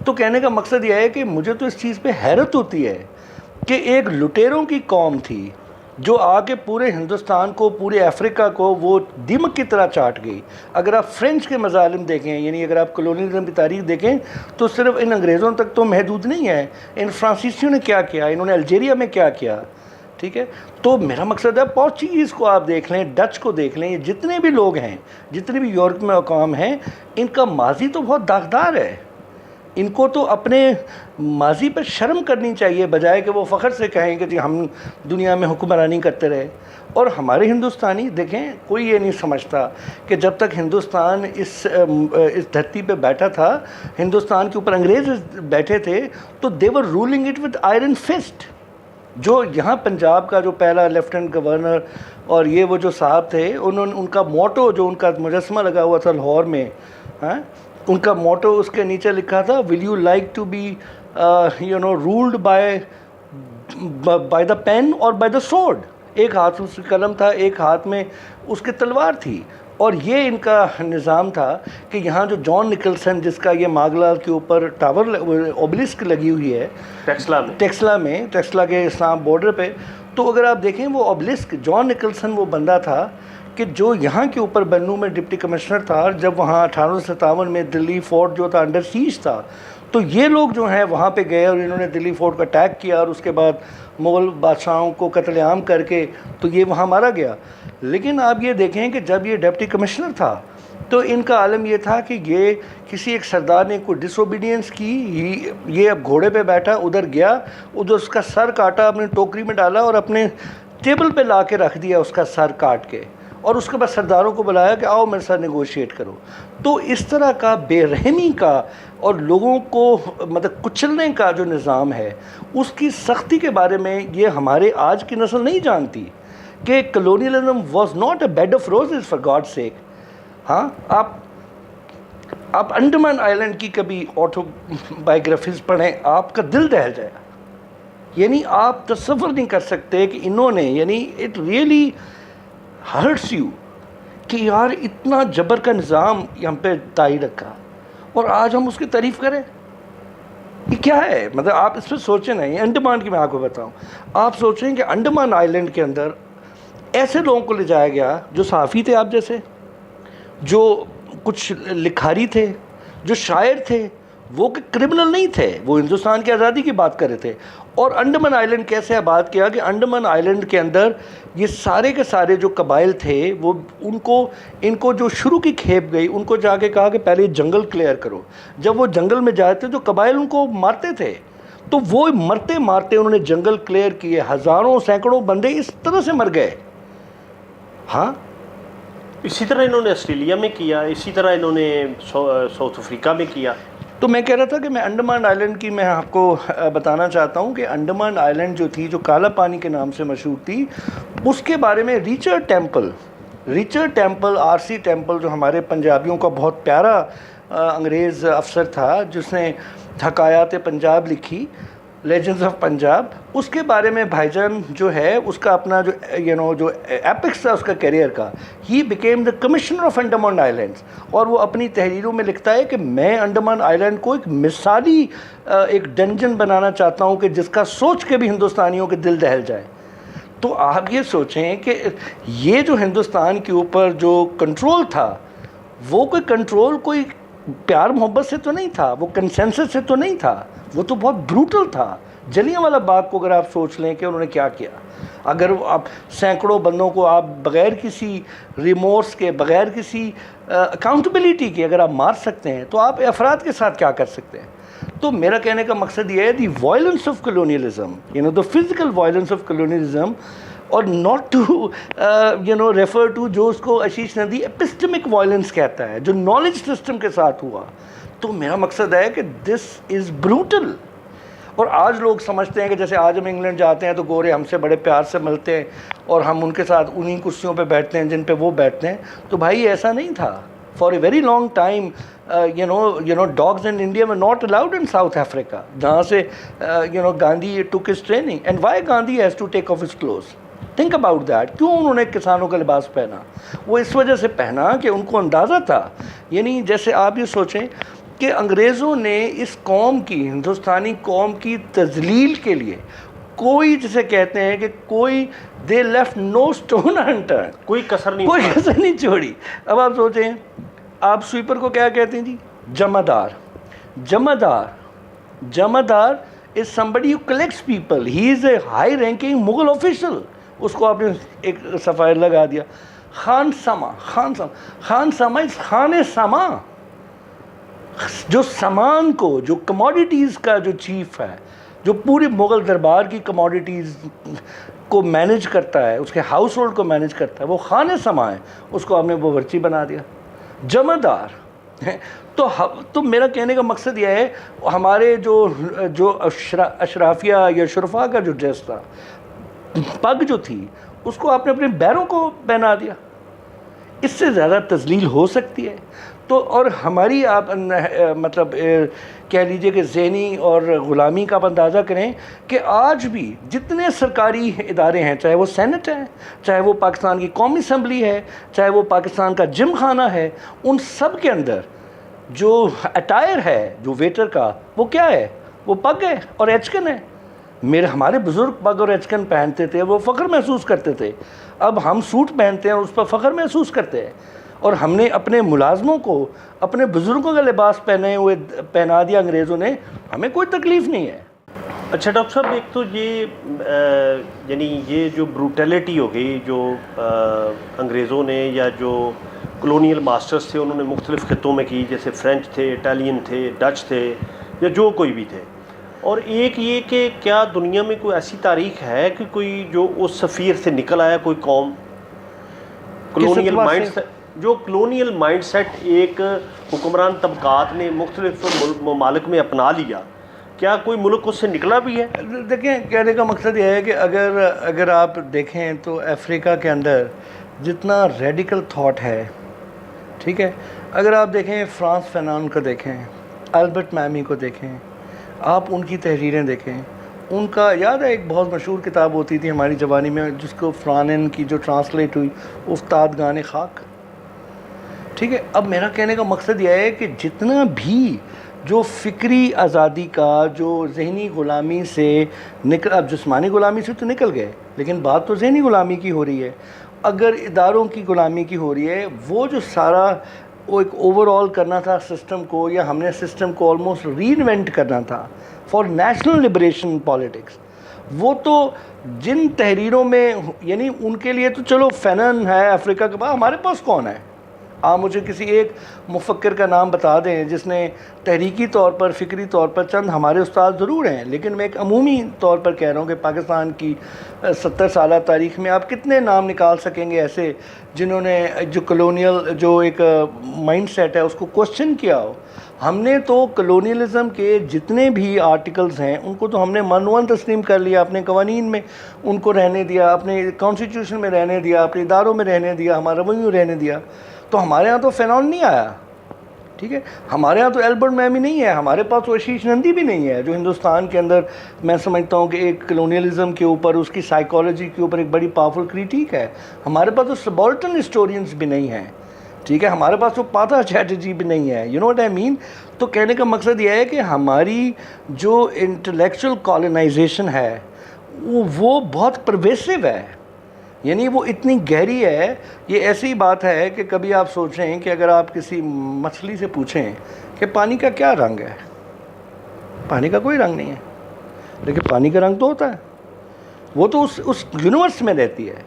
تو کہنے کا مقصد یہ ہے کہ مجھے تو اس چیز پہ حیرت ہوتی ہے کہ ایک لٹیروں کی قوم تھی جو آ کے پورے ہندوستان کو، پورے افریقہ کو وہ دیمک کی طرح چاٹ گئی. اگر آپ فرینچ کے مظالم دیکھیں، یعنی اگر آپ کلونیلزم کی تاریخ دیکھیں تو صرف ان انگریزوں تک تو محدود نہیں ہے. ان فرانسیسیوں نے کیا کیا، انہوں نے الجیریا میں کیا کیا. ٹھیک ہے، تو میرا مقصد ہے پورچیگیز کو آپ دیکھ لیں، ڈچ کو دیکھ لیں، یہ جتنے بھی لوگ ہیں، جتنے بھی یورپ میں اقوام ہیں، ان کا ماضی تو بہت داغدار ہے. ان کو تو اپنے ماضی پر شرم کرنی چاہیے، بجائے کہ وہ فخر سے کہیں کہ جی ہم دنیا میں حکمرانی کرتے رہے. اور ہمارے ہندوستانی دیکھیں، کوئی یہ نہیں سمجھتا کہ جب تک ہندوستان اس دھرتی پہ بیٹھا تھا، ہندوستان کے اوپر انگریز بیٹھے تھے، تو they were ruling it with iron fist. جو یہاں پنجاب کا جو پہلا لیفٹنٹ گورنر اور یہ وہ جو صاحب تھے، ان کا موٹو جو ان کا مجسمہ لگا ہوا تھا لاہور میں، ان کا موٹو اس کے نیچے لکھا تھا will you like to be ruled by the pen اور بائی دا سورڈ. ایک ہاتھ اس کا قلم تھا، ایک ہاتھ میں اس کی تلوار تھی. اور یہ ان کا نظام تھا کہ یہاں جو جان نکلسن، جس کا یہ ماگلال کے اوپر ٹاور اوبلسک لگی ہوئی ہے ٹیکسلا کے اسلام بارڈر پہ، تو اگر آپ دیکھیں وہ اوبلسک، جان نکلسن وہ بندہ تھا کہ جو یہاں کے اوپر بنوں میں ڈپٹی کمشنر تھا جب وہاں 1857 میں دلی فورٹ جو تھا انڈر سیج تھا. تو یہ لوگ جو ہیں وہاں پہ گئے اور انہوں نے دلی فورٹ کو اٹیک کیا اور اس کے بعد مغل بادشاہوں کو قتل عام کر کے تو یہ وہاں مارا گیا. لیکن آپ یہ دیکھیں کہ جب یہ ڈپٹی کمشنر تھا تو ان کا عالم یہ تھا کہ یہ کسی ایک سردار نے کوئی ڈس اوبیڈینس کی، یہ اب گھوڑے پہ بیٹھا، ادھر گیا، ادھر اس کا سر کاٹا، اپنی ٹوکری میں ڈالا اور اپنے ٹیبل پہ لا کے رکھ دیا اس کا سر کاٹ کے، اور اس کے بعد سرداروں کو بلایا کہ آؤ میرے ساتھ نیگوشیٹ کرو. تو اس طرح کا بے رحمی کا اور لوگوں کو مطلب کچلنے کا جو نظام ہے، اس کی سختی کے بارے میں یہ ہمارے آج کی نسل نہیں جانتی کہ colonialism was not a bed of roses for God sake. ہاں، آپ انڈمان آئلینڈ کی کبھی آٹو بایوگرافیز پڑھیں، آپ کا دل دہل جائے. یعنی آپ تصور نہیں کر سکتے کہ انہوں نے، یعنی اٹ ریئلی ہرٹس یو کہ یار اتنا جبر کا نظام ہم پہ طائی رکھا اور آج ہم اس کی تعریف کریں. یہ کیا ہے؟ مطلب آپ اس پہ سوچیں نا. یہ انڈمان کی میں آپ کو بتاؤں، آپ سوچیں کہ انڈمان آئلینڈ کے اندر ایسے لوگوں کو لے جایا گیا جو صحافی تھے آپ جیسے، جو کچھ لکھاری تھے، جو شاعر تھے، وہ کہ کرمنل نہیں تھے, وہ ہندوستان کی آزادی کی بات کر رہے تھے. اور انڈمان آئلینڈ کیسے آباد کیا کہ انڈمان آئلینڈ کے اندر یہ سارے کے سارے جو قبائل تھے وہ ان کو جو شروع کی کھیپ گئی, ان کو جا کے کہا کہ پہلے جنگل کلیئر کرو. جب وہ جنگل میں جاتے تو قبائل ان کو مارتے تھے, تو وہ مرتے مارتے انہوں نے جنگل کلیئر کیے, ہزاروں سینکڑوں بندے اس طرح سے مر گئے. ہاں, اسی طرح انہوں نے آسٹریلیا میں کیا, اسی طرح انہوں نے ساؤتھ افریقہ میں کیا. تو میں کہہ رہا تھا کہ میں انڈمان آئلینڈ کی میں آپ کو بتانا چاہتا ہوں کہ انڈمان آئلینڈ جو تھی, جو کالا پانی کے نام سے مشہور تھی, اس کے بارے میں ریچرڈ ٹیمپل آر.سی. ٹیمپل جو ہمارے پنجابیوں کا بہت پیارا انگریز افسر تھا, جس نے حکایات پنجاب لکھی, لیجنڈز آف پنجاب, اس کے بارے میں بھائی جان جو ہے اس کا اپنا جو جو ایپکس تھا اس کا کیریئر کا, he became the commissioner of Andaman Islands. اور وہ اپنی تحریروں میں لکھتا ہے کہ میں انڈمان آئلینڈ کو ایک مثالی ایک ڈنجن بنانا چاہتا ہوں کہ جس کا سوچ کے بھی ہندوستانیوں کے دل دہل جائے. تو آپ یہ سوچیں کہ یہ جو ہندوستان کے اوپر جو کنٹرول تھا, وہ کوئی کنٹرول کوئی پیار محبت سے تو نہیں تھا, وہ کنسنسس سے تو نہیں تھا, وہ تو بہت بروٹل تھا. جلیاں والا باغ کو اگر آپ سوچ لیں کہ انہوں نے کیا کیا, اگر آپ سینکڑوں بندوں کو آپ بغیر کسی ریمورس کے, بغیر کسی اکاؤنٹیبلٹی کے اگر آپ مار سکتے ہیں, تو آپ افراد کے ساتھ کیا کر سکتے ہیں. تو میرا کہنے کا مقصد یہ ہے, the violence of colonialism, the physical violence of colonialism, اور ناٹ ٹو ریفر ٹو جو اس کو آشیش ندی ایپسٹمک وائلنس کہتا ہے, جو نالج سسٹم کے ساتھ ہوا. تو میرا مقصد ہے کہ دس از بروٹل. اور آج لوگ سمجھتے ہیں کہ جیسے آج ہم انگلینڈ جاتے ہیں تو گورے ہم سے بڑے پیار سے ملتے ہیں اور ہم ان کے ساتھ انہی کرسیوں پہ بیٹھتے ہیں جن پہ وہ بیٹھتے ہیں. تو بھائی ایسا نہیں تھا. For a very long time dogs in India were not allowed in South Africa, جہاں سے Gandhi took his training. And why Gandhi has to take off his clothes? Think about that. کیوں انہوں نے کسانوں کا لباس پہنا؟ وہ اس وجہ سے پہنا کہ ان کو اندازہ تھا, یعنی جیسے آپ یہ سوچیں کہ انگریزوں نے اس قوم کی, ہندوستانی قوم کی تذلیل کے لیے کوئی, جسے کہتے ہیں کہ کوئی they left no stone unturned, کوئی کسر نہیں چھوڑی. اب آپ سوچیں, آپ سویپر کو کیا کہتے ہیں جی؟ جمعدار is somebody who collects people. He is a high ranking Mughal official. اس کو آپ نے ایک صفائر لگا دیا. خان سما is خان سما, جو سامان کو, جو کموڈیٹیز کا جو چیف ہے, جو پورے مغل دربار کی کموڈیٹیز کو مینیج کرتا ہے, اس کے ہاؤس ہولڈ کو مینیج کرتا ہے, وہ خان سما ہے. اس کو آپ نے باورچی بنا دیا جمعدار. تو میرا کہنے کا مقصد یہ ہے, ہمارے جو اشرافیہ یا شرفا کا جو ڈریس تھا, پگ جو تھی, اس کو آپ نے اپنے بیروں کو پہنا دیا. اس سے زیادہ تذلیل ہو سکتی ہے؟ تو اور ہماری آپ مطلب کہہ لیجئے کہ ذہنی اور غلامی کا آپ اندازہ کریں کہ آج بھی جتنے سرکاری ادارے ہیں, چاہے وہ سینٹ ہے, چاہے وہ پاکستان کی قومی اسمبلی ہے, چاہے وہ پاکستان کا جم خانہ ہے, ان سب کے اندر جو اٹائر ہے جو ویٹر کا, وہ کیا ہے؟ وہ پگ ہے اور ایچکن ہے. ہمارے بزرگ پگ اور ایچکن پہنتے تھے, وہ فخر محسوس کرتے تھے. اب ہم سوٹ پہنتے ہیں اور اس پر فخر محسوس کرتے ہیں, اور ہم نے اپنے ملازموں کو اپنے بزرگوں کا لباس پہنا دیا انگریزوں نے, ہمیں کوئی تکلیف نہیں ہے. اچھا ڈاکٹر صاحب, ایک تو یہ یعنی یہ جو بروٹیلٹی ہو گئی جو انگریزوں نے یا جو کلونیل ماسٹرز تھے انہوں نے مختلف خطوں میں کی, جیسے فرینچ تھے, اٹالین تھے, ڈچ تھے, یا جو کوئی بھی تھے. اور ایک یہ کہ کیا دنیا میں کوئی ایسی تاریخ ہے کہ کوئی جو اس سفیر سے نکل آیا کوئی قوم, کلونیل مائنڈ سیٹ ایک حکمران طبقات نے مختلف ممالک میں اپنا لیا, کیا کوئی ملک اس سے نکلا بھی ہے؟ دیکھیں, کہنے کا مقصد یہ ہے کہ اگر آپ دیکھیں تو افریقہ کے اندر جتنا ریڈیکل تھاٹ ہے, ٹھیک ہے, اگر آپ دیکھیں فرانس فینان کو دیکھیں, البرٹ میمی کو دیکھیں, آپ ان کی تحریریں دیکھیں, ان کا یاد ہے ایک بہت مشہور کتاب ہوتی تھی ہماری جوانی میں جس کو فرانن کی جو ٹرانسلیٹ ہوئی, استاد گان خاک, ٹھیک ہے. اب میرا کہنے کا مقصد یہ ہے کہ جتنا بھی جو فکری آزادی کا, جو ذہنی غلامی سے اب جسمانی غلامی سے تو نکل گئے, لیکن بات تو ذہنی غلامی کی ہو رہی ہے. اگر اداروں کی غلامی کی ہو رہی ہے, وہ جو سارا ایک اوور آل کرنا تھا سسٹم کو, یا ہم نے سسٹم کو آلموسٹ ری انوینٹ کرنا تھا فار نیشنل لبریشن پالیٹکس. وہ تو جن تحریروں میں, یعنی ان کے لیے تو چلو فینن ہے افریقہ کے بعد, ہمارے پاس کون ہے؟ آپ مجھے کسی ایک مفکر کا نام بتا دیں جس نے تحریکی طور پر, فکری طور پر, چند ہمارے استاد ضرور ہیں, لیکن میں ایک عمومی طور پر کہہ رہا ہوں کہ پاکستان کی 70 سالہ تاریخ میں آپ کتنے نام نکال سکیں گے ایسے جنہوں نے جو کلونیل جو ایک مائنڈ سیٹ ہے اس کو کوشچن کیا ہو. ہم نے تو کلونیلزم کے جتنے بھی آرٹیکلز ہیں ان کو تو ہم نے منوان تسلیم کر لیا, اپنے قوانین میں ان کو رہنے دیا, اپنے کانسٹیٹیوشن میں رہنے دیا, اپنے اداروں میں رہنے دیا, ہمارا وہیں رہنے دیا. تو ہمارے ہاں تو فینون نہیں آیا, ٹھیک ہے, ہمارے ہاں تو البرٹ میمی نہیں ہے, ہمارے پاس تو آشیش نندی بھی نہیں ہے, جو ہندوستان کے اندر میں سمجھتا ہوں کہ ایک کلونیلزم کے اوپر, اس کی سائیکالوجی کے اوپر ایک بڑی پاورفل کریٹیک ہے. ہمارے پاس تو سبالٹن ہسٹورینز بھی نہیں ہیں, ٹھیک ہے, ہمارے پاس تو پاتا چیٹرجی بھی نہیں ہے. یو نو واٹ آئی مین. تو کہنے کا مقصد یہ ہے کہ ہماری جو انٹلیکچوئل کالونائزیشن ہے وہ بہت پرویسو ہے, یعنی وہ اتنی گہری ہے. یہ ایسی بات ہے کہ کبھی آپ سوچیں کہ اگر آپ کسی مچھلی سے پوچھیں کہ پانی کا کیا رنگ ہے, پانی کا کوئی رنگ نہیں ہے, لیکن پانی کا رنگ تو ہوتا ہے. وہ تو اس یونیورس میں رہتی ہے,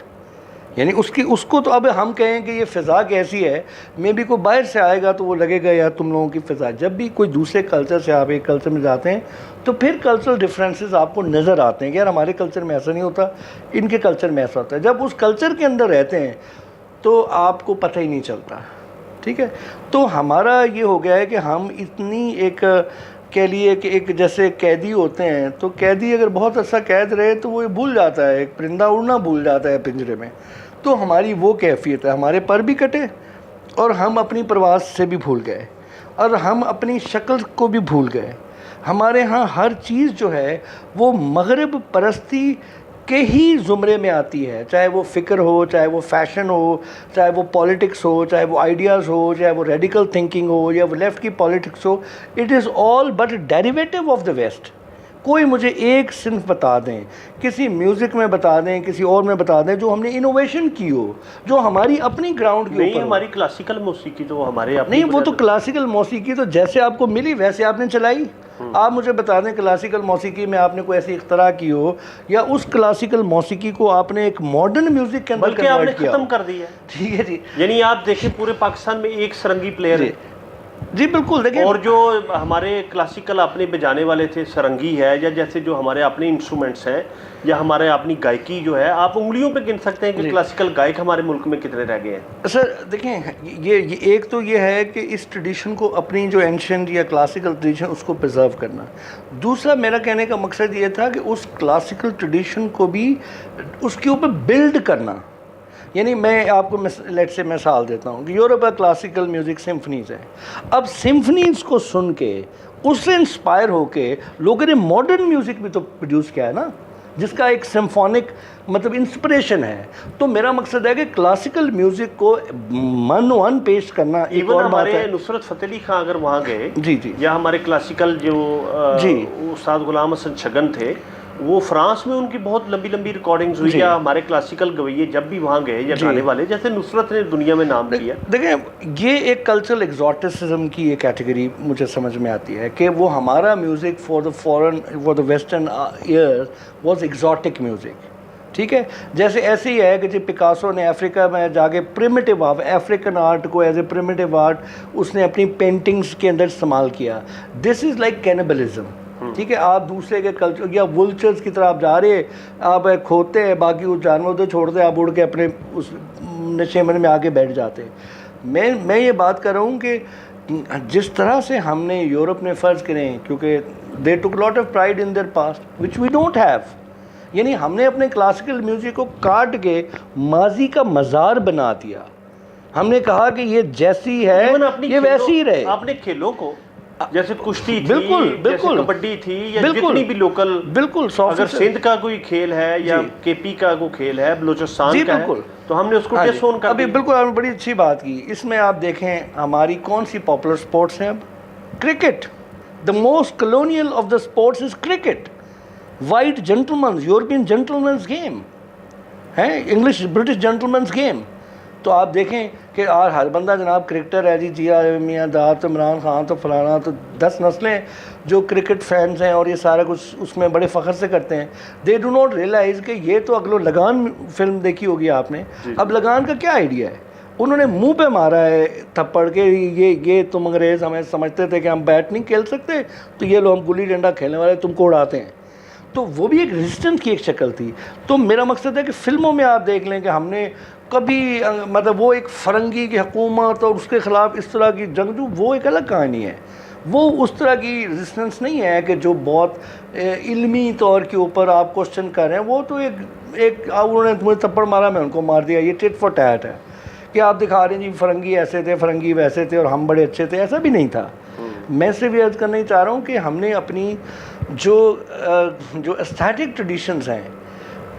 یعنی اس کو تو اب ہم کہیں کہ یہ فضا کیسی ہے, میں بھی کوئی باہر سے آئے گا تو وہ لگے گا یار تم لوگوں کی فضا. جب بھی کوئی دوسرے کلچر سے آپ ایک کلچر میں جاتے ہیں تو پھر کلچرل ڈفرینسز آپ کو نظر آتے ہیں کہ یار ہمارے کلچر میں ایسا نہیں ہوتا, ان کے کلچر میں ایسا ہوتا ہے. جب اس کلچر کے اندر رہتے ہیں تو آپ کو پتہ ہی نہیں چلتا, ٹھیک ہے. تو ہمارا یہ ہو گیا ہے کہ ہم اتنی ایک کہہ لیے کہ ایک جیسے قیدی ہوتے ہیں, تو قیدی اگر بہت عرصہ قید رہے تو وہ بھول جاتا ہے, ایک پرندہ اڑنا بھول جاتا ہے پنجرے میں. تو ہماری وہ کیفیت ہے, ہمارے پر بھی کٹے اور ہم اپنی پرواز سے بھی بھول گئے اور ہم اپنی شکل کو بھی بھول گئے. ہمارے ہاں ہر چیز جو ہے وہ مغرب پرستی کے ہی زمرے میں آتی ہے, چاہے وہ فکر ہو, چاہے وہ فیشن ہو, چاہے وہ پالیٹکس ہو, چاہے وہ آئیڈیاز ہو, چاہے وہ ریڈیکل تھنکنگ ہو, یا وہ لیفٹ کی پالیٹکس ہو. It is all but derivative of the west. کوئی مجھے ایک صنف بتا دیں, کسی میوزک میں بتا دیں, کسی اور میں بتا دیں جو ہم نے انوویشن کی ہو, جو ہماری اپنی گراؤنڈ کے اوپر. نہیں, ہماری کلاسیکل موسیقی تو ہمارے نہیں, وہ تو کلاسیکل موسیقی تو جیسے آپ کو ملی ویسے آپ نے چلائی. آپ مجھے بتا دیں کلاسیکل موسیقی میں آپ نے کوئی ایسی اختراع کی ہو, یا اس کلاسیکل موسیقی کو آپ نے ایک ماڈرن میوزک کے اندر بلکہ آپ نے ختم کر دیا. ٹھیک ہے جی, یعنی آپ دیکھیں پورے پاکستان میں ایک سرنگی پلیئر ہے. جی بالکل, دیکھیں, اور جو ہمارے کلاسیکل اپنے بجانے والے تھے سرنگی ہے, یا جیسے جو ہمارے اپنے انسٹرومنٹس ہیں, یا ہمارے اپنی گائکی جو ہے, آپ انگلیوں پہ گن سکتے ہیں کہ کلاسیکل گائک ہمارے ملک میں کتنے رہ گئے ہیں. سر دیکھیں, یہ ایک تو یہ ہے کہ اس ٹریڈیشن کو, اپنی جو اینشنٹ یا کلاسیکل ٹریڈیشن, اس کو پرزرو کرنا. دوسرا میرا کہنے کا مقصد یہ تھا کہ اس کلاسیکل ٹریڈیشن کو بھی اس کے اوپر بلڈ کرنا. یعنی میں آپ کو لیٹ سے مثال دیتا ہوں کہ یورپ کا کلاسیکل میوزک سمفنیز ہے. اب سمفنیز کو سن کے, اس سے انسپائر ہو کے لوگوں نے ماڈرن میوزک بھی تو پروڈیوس کیا ہے نا, جس کا ایک سمفونک مطلب انسپریشن ہے. تو میرا مقصد ہے کہ کلاسیکل میوزک کو من پیش کرنا ایک اور بات ہے. ہمارے نصرت فتح علی خان اگر وہاں گئے, جی جی, یا ہمارے کلاسیکل جو استاد غلام حسن چھگن تھے, وہ فرانس میں ان کی بہت لمبی لمبی ریکارڈنگز ہوئی, یا ہمارے کلاسیکل گویے جب بھی وہاں گئے, یا گانے والے جیسے نصرت نے دنیا میں نام کیا. دیکھیں, یہ ایک کلچرل ایگزاٹسزم کی ایک کیٹیگری مجھے سمجھ میں آتی ہے کہ وہ ہمارا music for the western ear was exotic music, ٹھیک ہے. جیسے ایسے ہی ہے کہ جب پکاسو نے افریقہ میں جا کے پریمیٹیو افریقن آرٹ کو ایز اے پریمیٹیو آرٹ اس نے اپنی پینٹنگز کے اندر استعمال کیا. دس از لائک کینیبلزم, ٹھیک ہے. آپ دوسرے کے کلچر یا ولچرز کی طرح آپ جا رہے, آپ کھوتے ہیں, باقی اس جانور تو چھوڑتے, آپ اڑ کے اپنے اس نشیمن میں آ کے بیٹھ جاتے. میں یہ بات کر رہا ہوں کہ جس طرح سے ہم نے یورپ میں فرض کریں, کیونکہ they took lot of pride in their past which we don't have. یعنی ہم نے اپنے کلاسیکل میوزک کو کاٹ کے ماضی کا مزار بنا دیا. ہم نے کہا کہ یہ جیسی ہے یہ ویسی ہی رہے. آپ نے کھیلوں کو جیسے کشتی تھی, بالکل جیسے کبڈی تھی, یا جتنی بھی لوکل, بالکل, اگر سندھ کا کوئی کھیل ہے یا کے پی کا کوئی کھیل ہے, بلوچستان کا ہے, تو ہم نے اس کو ڈس اون کر دیا. ابھی بالکل آپ نے بڑی اچھی بات کی. اس میں آپ دیکھیں ہماری کون سی پاپولر سپورٹس ہیں اب, cricket. The most colonial of the sports is cricket. White gentlemen's, European gentlemen's game ہے, انگلش برٹش جینٹلمنز گیم. تو آپ دیکھیں کہ ہر بندہ جناب کرکٹر ہے جی میاں دار تو عمران خان تو فلانا تو 10 نسلیں جو کرکٹ فینس ہیں اور یہ سارا کچھ اس میں بڑے فخر سے کرتے ہیں. دے ڈو ناٹ ریئلائز کہ یہ تو اگلو لگان فلم دیکھی ہوگی آپ نے. اب لگان کا کیا آئیڈیا ہے؟ انہوں نے منہ پہ مارا ہے تھپڑ کے یہ تم انگریز ہمیں سمجھتے تھے کہ ہم بیٹ نہیں کھیل سکتے تو یہ لو ہم گلی ڈنڈا کھیلنے والے تم کو اڑاتے ہیں. تو وہ بھی ایک ریزسٹنس کی ایک شکل تھی. تو میرا مقصد ہے کہ فلموں میں آپ دیکھ لیں کہ ہم نے کبھی مطلب وہ ایک فرنگی کی حکومت اور اس کے خلاف اس طرح کی جنگجو وہ ایک الگ کہانی ہے. وہ اس طرح کی ریزسٹنس نہیں ہے کہ جو بہت علمی طور کے اوپر آپ کوشچن کر رہے ہیں. وہ تو ایک انہوں نے تمہیں تھپڑ مارا میں ان کو مار دیا, یہ ٹٹ فار ٹیٹ ہے کہ آپ دکھا رہے ہیں جی فرنگی ایسے تھے فرنگی ویسے تھے اور ہم بڑے اچھے تھے. ایسا بھی نہیں تھا. میں صرف یہ عرض کرنا ہی چاہ رہا ہوں کہ ہم نے اپنی جو اسٹیٹک ٹریڈیشنز ہیں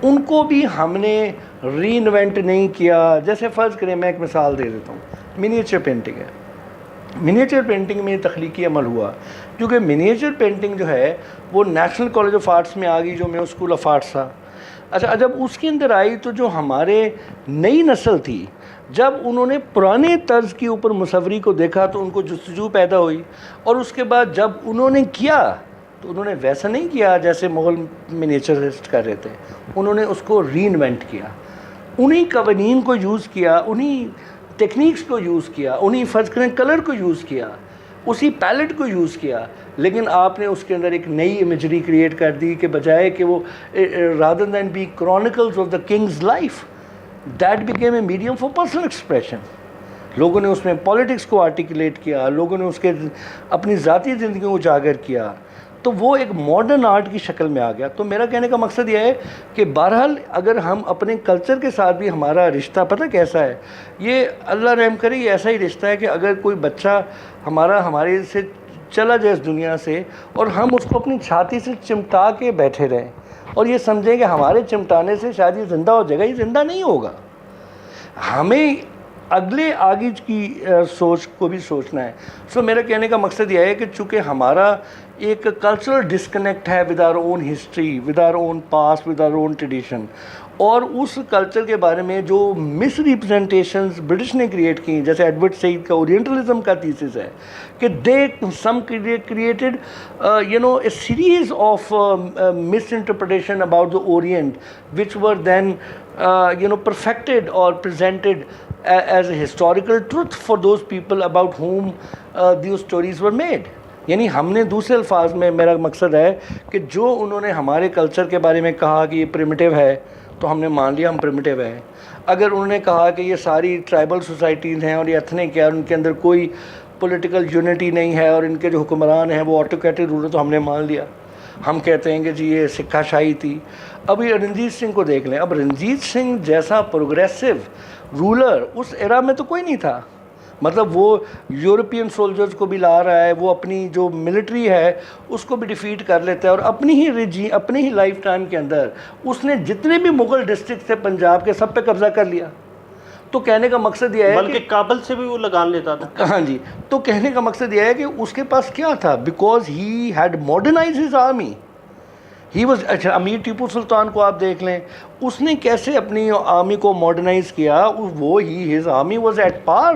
ان کو بھی ہم نے ری انوینٹ نہیں کیا. جیسے فرض کریں میں ایک مثال دے دیتا ہوں, منیچر پینٹنگ ہے. منیچر پینٹنگ میں تخلیقی عمل ہوا کیونکہ منیچر پینٹنگ جو ہے وہ نیشنل کالج آف آرٹس میں آ گئی جو میو اسکول آف آرٹس تھا. اچھا جب اس کے اندر آئی تو جو ہمارے نئی نسل تھی جب انہوں نے پرانے طرز کے اوپر مصوری کو دیکھا تو ان کو جستجو پیدا ہوئی, اور اس کے بعد جب انہوں نے کیا تو انہوں نے ویسا نہیں کیا جیسے مغل منیچرسٹ کر رہے تھے. انہوں نے اس کو ری انوینٹ کیا, انہی قوانین کو یوز کیا, انہی ٹیکنیکس کو یوز کیا, انہی فرض کریں کلر کو یوز کیا, اسی پیلٹ کو یوز کیا. لیکن آپ نے اس کے اندر ایک نئی امیجری کریٹ کر دی کہ بجائے کہ وہ rather than be chronicles of the king's life that became a medium for personal expression. لوگوں نے اس میں پالیٹکس کو آرٹیکولیٹ کیا, لوگوں نے اس کے اپنی ذاتی زندگی کو اجاگر کیا, تو وہ ایک ماڈرن آرٹ کی شکل میں آ گیا. تو میرا کہنے کا مقصد یہ ہے کہ بہرحال اگر ہم اپنے کلچر کے ساتھ بھی ہمارا رشتہ پتہ کیسا ہے, یہ اللہ رحم کرے یہ ایسا ہی رشتہ ہے کہ اگر کوئی بچہ ہمارے سے چلا جائے اس دنیا سے اور ہم اس کو اپنی چھاتی سے چمٹا کے بیٹھے رہیں اور یہ سمجھیں کہ ہمارے چمٹانے سے شاید یہ زندہ ہو جائے گا, یہ زندہ نہیں ہوگا. ہمیں اگلے آگے کی سوچ کو بھی سوچنا ہے. سو میرا کہنے کا مقصد یہ ہے کہ چونکہ ہمارا ایک کلچرل ڈسکنیکٹ ہے with our own history, with our own past, with our own tradition, اور اس کلچر کے بارے میں جو مس ریپرزنٹیشنز برٹش نے کریٹ کی, جیسے ایڈورڈ سعید کا اورینٹلزم کا تھیسس ہے کہ they some created a series of misinterpretation about the orient which were then perfected or presented as a historical truth for those people about whom those stories were made. یعنی ہم نے دوسرے الفاظ میں میرا مقصد ہے کہ جو انہوں نے ہمارے کلچر کے بارے میں کہا کہ یہ پریمیٹیو ہے تو ہم نے مان لیا ہم پریمیٹیو ہے. اگر انہوں نے کہا کہ یہ ساری ٹرائبل سوسائٹیز ہیں اور یہ ایتھنک ہے اور ان کے اندر کوئی پولیٹیکل یونٹی نہیں ہے اور ان کے جو حکمران ہیں وہ آٹوکریٹک رولر, تو ہم نے مان لیا. ہم کہتے ہیں کہ جی یہ سکھا شاہی تھی. ابھی رنجیت سنگھ کو دیکھ لیں. اب رنجیت سنگھ جیسا پروگریسو رولر اس ایرا میں تو کوئی نہیں تھا. مطلب وہ یورپین سولجرز کو بھی لا رہا ہے, وہ اپنی جو ملٹری ہے اس کو بھی ڈیفیٹ کر لیتا ہے, اور اپنی ہی لائف ٹائم کے اندر اس نے جتنے بھی مغل ڈسٹرکٹ تھے پنجاب کے سب پہ قبضہ کر لیا. تو کہنے کا مقصد یہ ہے بلکہ کابل سے بھی وہ لگان لیتا تھا. ہاں جی. تو کہنے کا مقصد یہ ہے کہ اس کے پاس کیا تھا, because he had modernise his army. He was, اچھا امیر ٹیپو سلطان کو آپ دیکھ لیں, اس نے کیسے اپنی آرمی کو ماڈرنائز کیا. وہ his army was at par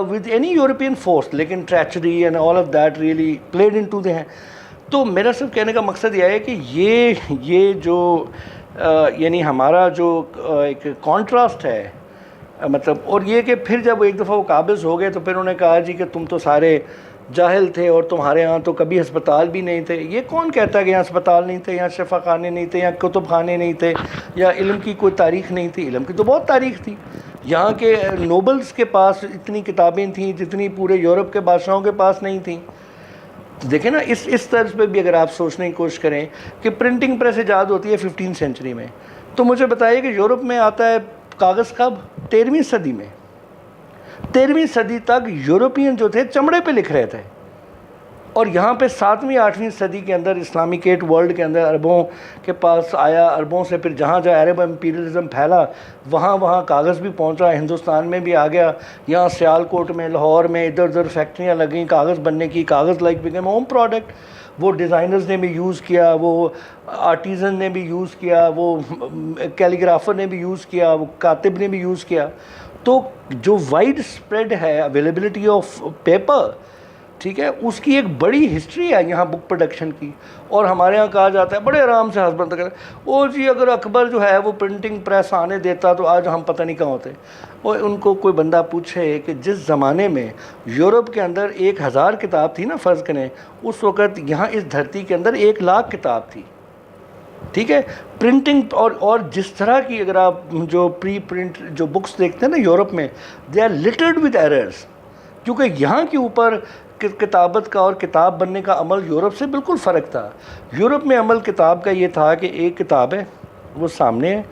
with any European force, لیکن treachery and all of that really played into the ہیں. تو میرا صرف کہنے کا مقصد یہ ہے کہ یہ جو یعنی ہمارا جو ایک کانٹراسٹ ہے, مطلب, اور یہ کہ پھر جب ایک دفعہ وہ قابض ہو گئے تو پھر انہوں نے کہا جی کہ تم تو سارے جاہل تھے اور تمہارے ہاں تو کبھی ہسپتال بھی نہیں تھے. یہ کون کہتا ہے کہ یہاں ہسپتال نہیں تھے, یہاں شفا خانے نہیں تھے, یہاں کتب خانے نہیں تھے, یا علم کی کوئی تاریخ نہیں تھی؟ علم کی تو بہت تاریخ تھی. یہاں کے نوبلز کے پاس اتنی کتابیں تھیں جتنی پورے یورپ کے بادشاہوں کے پاس نہیں تھیں. دیکھیں نا اس طرز پہ بھی اگر آپ سوچنے کی کوشش کریں کہ پرنٹنگ پریس ایجاد ہوتی ہے 15 سینچری میں, تو مجھے بتائیے کہ یورپ میں آتا ہے کاغذ کب؟ 13ویں صدی میں. 13ویں صدی تک یورپین جو تھے چمڑے پہ لکھ رہے تھے, اور یہاں پہ 7ویں 8ویں صدی کے اندر اسلامکیٹ ورلڈ کے اندر عربوں کے پاس آیا. عربوں سے پھر جہاں جہاں عرب امپیریلزم پھیلا وہاں کاغذ بھی پہنچا, ہندوستان میں بھی آ گیا. یہاں سیالکوٹ میں, لاہور میں ادھر ادھر فیکٹریاں لگیں کاغذ بننے کی. کاغذ لائک بیکیم ہوم پروڈکٹ. وہ ڈیزائنرز نے بھی یوز کیا, وہ آرٹیزن نے بھی یوز کیا, وہ کیلیگرافر نے بھی یوز کیا, وہ کاتب نے بھی یوز کیا. تو جو وائڈ اسپریڈ ہے اویلیبلٹی آف پیپر، ٹھیک ہے، اس کی ایک بڑی ہسٹری ہے یہاں بک پروڈکشن کی. اور ہمارے ہاں کہا جاتا ہے بڑے آرام سے ہسبند کرے، او جی اگر اکبر جو ہے وہ پرنٹنگ پریس آنے دیتا تو آج ہم پتہ نہیں کہاں ہوتے. اور ان کو کوئی بندہ پوچھے کہ جس زمانے میں یورپ کے اندر 1000 کتاب تھی نا فرض کریں، اس وقت یہاں اس دھرتی کے اندر 1,00,000 کتاب تھی. ٹھیک ہے، پرنٹنگ اور جس طرح کی اگر آپ جو پری پرنٹ جو بکس دیکھتے ہیں نا یورپ میں، دے آر لٹرڈ ود ایررز، کیونکہ یہاں کے اوپر کتابت کا اور کتاب بننے کا عمل یورپ سے بالکل فرق تھا. یورپ میں عمل کتاب کا یہ تھا کہ ایک کتاب ہے وہ سامنے ہے،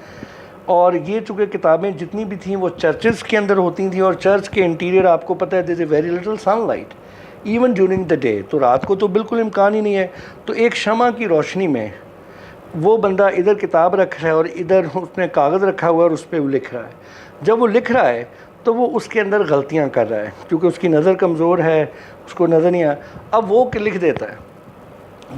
اور یہ چونکہ کتابیں جتنی بھی تھیں وہ چرچز کے اندر ہوتی تھیں، اور چرچ کے انٹیریئر آپ کو پتہ ہے there is a very little sunlight even during the day, تو رات کو تو بالکل امکان ہی نہیں ہے. تو ایک شمع کی روشنی میں وہ بندہ ادھر کتاب رکھ رہا ہے اور ادھر اس نے کاغذ رکھا ہوا ہے اور اس پہ وہ لکھ رہا ہے. جب وہ لکھ رہا ہے تو وہ اس کے اندر غلطیاں کر رہا ہے کیونکہ اس کی نظر کمزور ہے، اس کو نظر نہیں آیا. اب وہ لکھ دیتا ہے،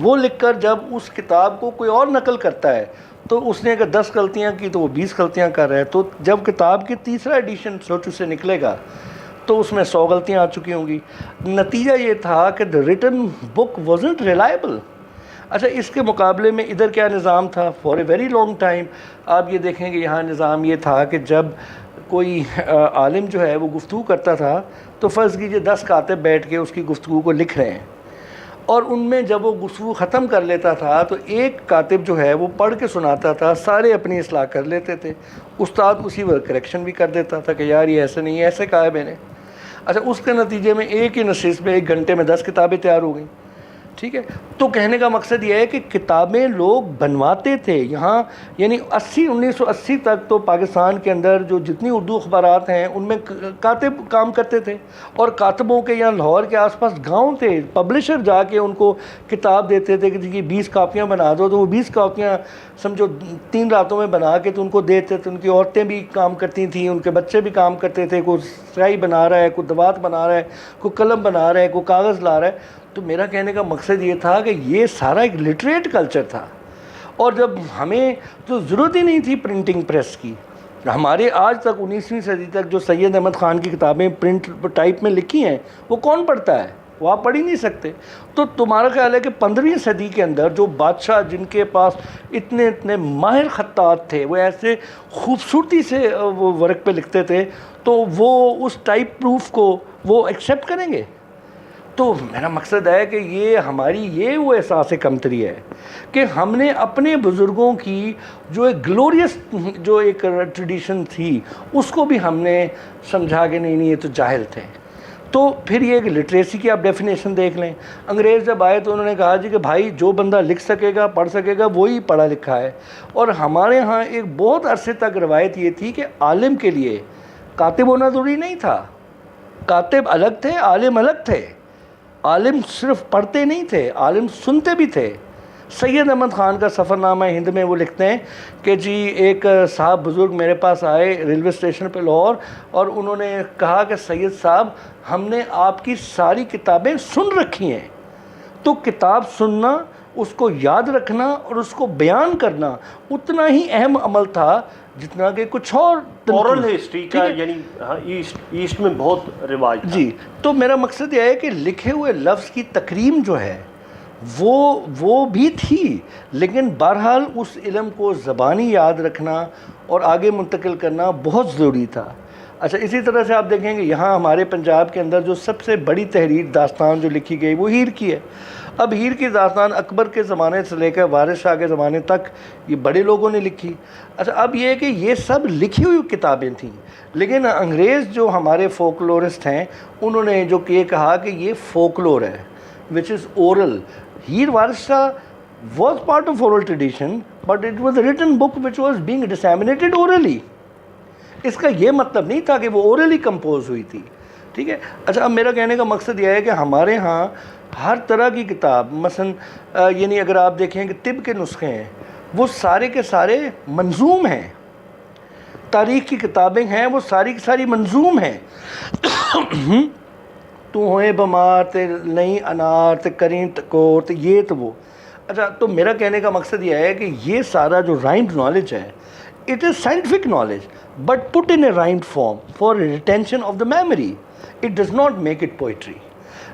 وہ لکھ کر جب اس کتاب کو کوئی اور نقل کرتا ہے تو اس نے اگر 10 غلطیاں کی تو وہ 20 غلطیاں کر رہا ہے. تو جب کتاب کی تیسرا ایڈیشن سوچو سے نکلے گا تو اس میں 100 غلطیاں آ چکی ہوں گی. نتیجہ یہ تھا کہ the written book wasn't reliable. اچھا، اس کے مقابلے میں ادھر کیا نظام تھا for a very long time? آپ یہ دیکھیں کہ یہاں نظام یہ تھا کہ جب کوئی عالم جو ہے وہ گفتگو کرتا تھا تو فرض کیجئے 10 کاتب بیٹھ کے اس کی گفتگو کو لکھ رہے ہیں، اور ان میں جب وہ گفتگو ختم کر لیتا تھا تو ایک کاتب جو ہے وہ پڑھ کے سناتا تھا، سارے اپنی اصلاح کر لیتے تھے، استاد اسی وقت کریکشن بھی کر دیتا تھا کہ یار یہ ایسے نہیں ہے، ایسے کہا ہے میں نے. اچھا، اس کے نتیجے میں ایک ہی نشست میں 1 گھنٹے میں 10 کتابیں تیار ہو گئیں. ٹھیک ہے، تو کہنے کا مقصد یہ ہے کہ کتابیں لوگ بنواتے تھے یہاں، یعنی 1980 تک تو پاکستان کے اندر جو جتنی اردو اخبارات ہیں ان میں کاتب کام کرتے تھے، اور کاتبوں کے یہاں لاہور کے آس پاس گاؤں تھے، پبلشر جا کے ان کو کتاب دیتے تھے کہ جی 20 کاپیاں بنا دو، تو وہ 20 کاپیاں سمجھو 3 راتوں میں بنا کے تو ان کو دیتے تھے. ان کی عورتیں بھی کام کرتی تھیں، ان کے بچے بھی کام کرتے تھے، کوئی سیاہی بنا رہا ہے، کوئی دوات بنا رہا ہے، کوئی قلم بنا رہا ہے، کوئی کاغذ لا رہا ہے. تو میرا کہنے کا مقصد یہ تھا کہ یہ سارا ایک لٹریٹ کلچر تھا، اور جب ہمیں تو ضرورت ہی نہیں تھی پرنٹنگ پریس کی. ہمارے آج تک 19ویں صدی تک جو سید احمد خان کی کتابیں پرنٹ ٹائپ میں لکھی ہیں وہ کون پڑھتا ہے؟ وہ آپ پڑھ ہی نہیں سکتے. تو تمہارا خیال ہے کہ 15ویں صدی کے اندر جو بادشاہ جن کے پاس اتنے ماہر خطاط تھے، وہ ایسے خوبصورتی سے وہ ورق پہ لکھتے تھے، تو وہ اس ٹائپ پروف کو وہ ایکسیپٹ کریں گے؟ تو میرا مقصد ہے کہ یہ ہماری یہ وہ احساس کمتری ہے کہ ہم نے اپنے بزرگوں کی جو ایک گلوریس جو ایک ٹریڈیشن تھی اس کو بھی ہم نے سمجھا کہ نہیں یہ تو جاہل تھے. تو پھر یہ ایک لٹریسی کی آپ ڈیفینیشن دیکھ لیں. انگریز جب آئے تو انہوں نے کہا جی کہ بھائی جو بندہ لکھ سکے گا پڑھ سکے گا وہی پڑھا لکھا ہے. اور ہمارے ہاں ایک بہت عرصے تک روایت یہ تھی کہ عالم کے لیے کاتب ہونا ضروری نہیں تھا. کاتب الگ تھے، عالم الگ تھے. عالم صرف پڑھتے نہیں تھے، عالم سنتے بھی تھے. سید احمد خان کا سفر نامہ ہند میں وہ لکھتے ہیں کہ جی ایک صاحب بزرگ میرے پاس آئے ریلوے اسٹیشن پہ لاہور، اور انہوں نے کہا کہ سید صاحب ہم نے آپ کی ساری کتابیں سن رکھی ہیں. تو کتاب سننا، اس کو یاد رکھنا اور اس کو بیان کرنا اتنا ہی اہم عمل تھا جتنا کہ کچھ اور اورل ہسٹری کا، یعنی ایسٹ میں بہت رواج تھا. جی، تو میرا مقصد یہ ہے کہ لکھے ہوئے لفظ کی تکریم جو ہے وہ بھی تھی، لیکن بہرحال اس علم کو زبانی یاد رکھنا اور آگے منتقل کرنا بہت ضروری تھا. اچھا، اسی طرح سے آپ دیکھیں گے یہاں ہمارے پنجاب کے اندر جو سب سے بڑی تحریر داستان جو لکھی گئی وہ ہیر کی ہے. اب ہیر کی داستان اکبر کے زمانے سے لے کر وارث شاہ کے زمانے تک یہ بڑے لوگوں نے لکھی. اچھا، اب یہ ہے کہ یہ سب لکھی ہوئی کتابیں تھیں، لیکن انگریز جو ہمارے فولکلورسٹ ہیں انہوں نے جو یہ کہا کہ یہ فولکلور ہے وچ از oral. Heer Waris Shah was part of oral tradition but it was written book which was being disseminated orally. اس کا یہ مطلب نہیں تھا کہ وہ اورلی کمپوز ہوئی تھی. ٹھیک ہے. اچھا، اب میرا کہنے کا مقصد یہ ہے کہ ہمارے ہاں ہر طرح کی کتاب، مثلا یعنی اگر آپ دیکھیں کہ طب کے نسخے ہیں وہ سارے کے سارے منظوم ہیں. تاریخ کی کتابیں ہیں وہ ساری کی ساری منظوم ہیں. تو ہوئے بمار تے نہیں انار تے کریں تکور یہ تو وہ. اچھا، تو میرا کہنے کا مقصد یہ ہے کہ یہ سارا جو رائمڈ نالج ہے It is scientific knowledge, but put in a rhymed form for retention of the memory. It does not make it poetry.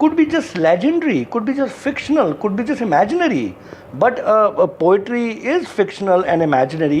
could be just legendary, could be just fictional, could be just imaginary. But poetry is fictional and imaginary.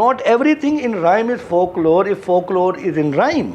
not everything in rhyme is folklore if folklore is in rhyme.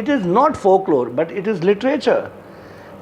It is not folklore, but it is literature.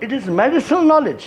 it is medicinal knowledge.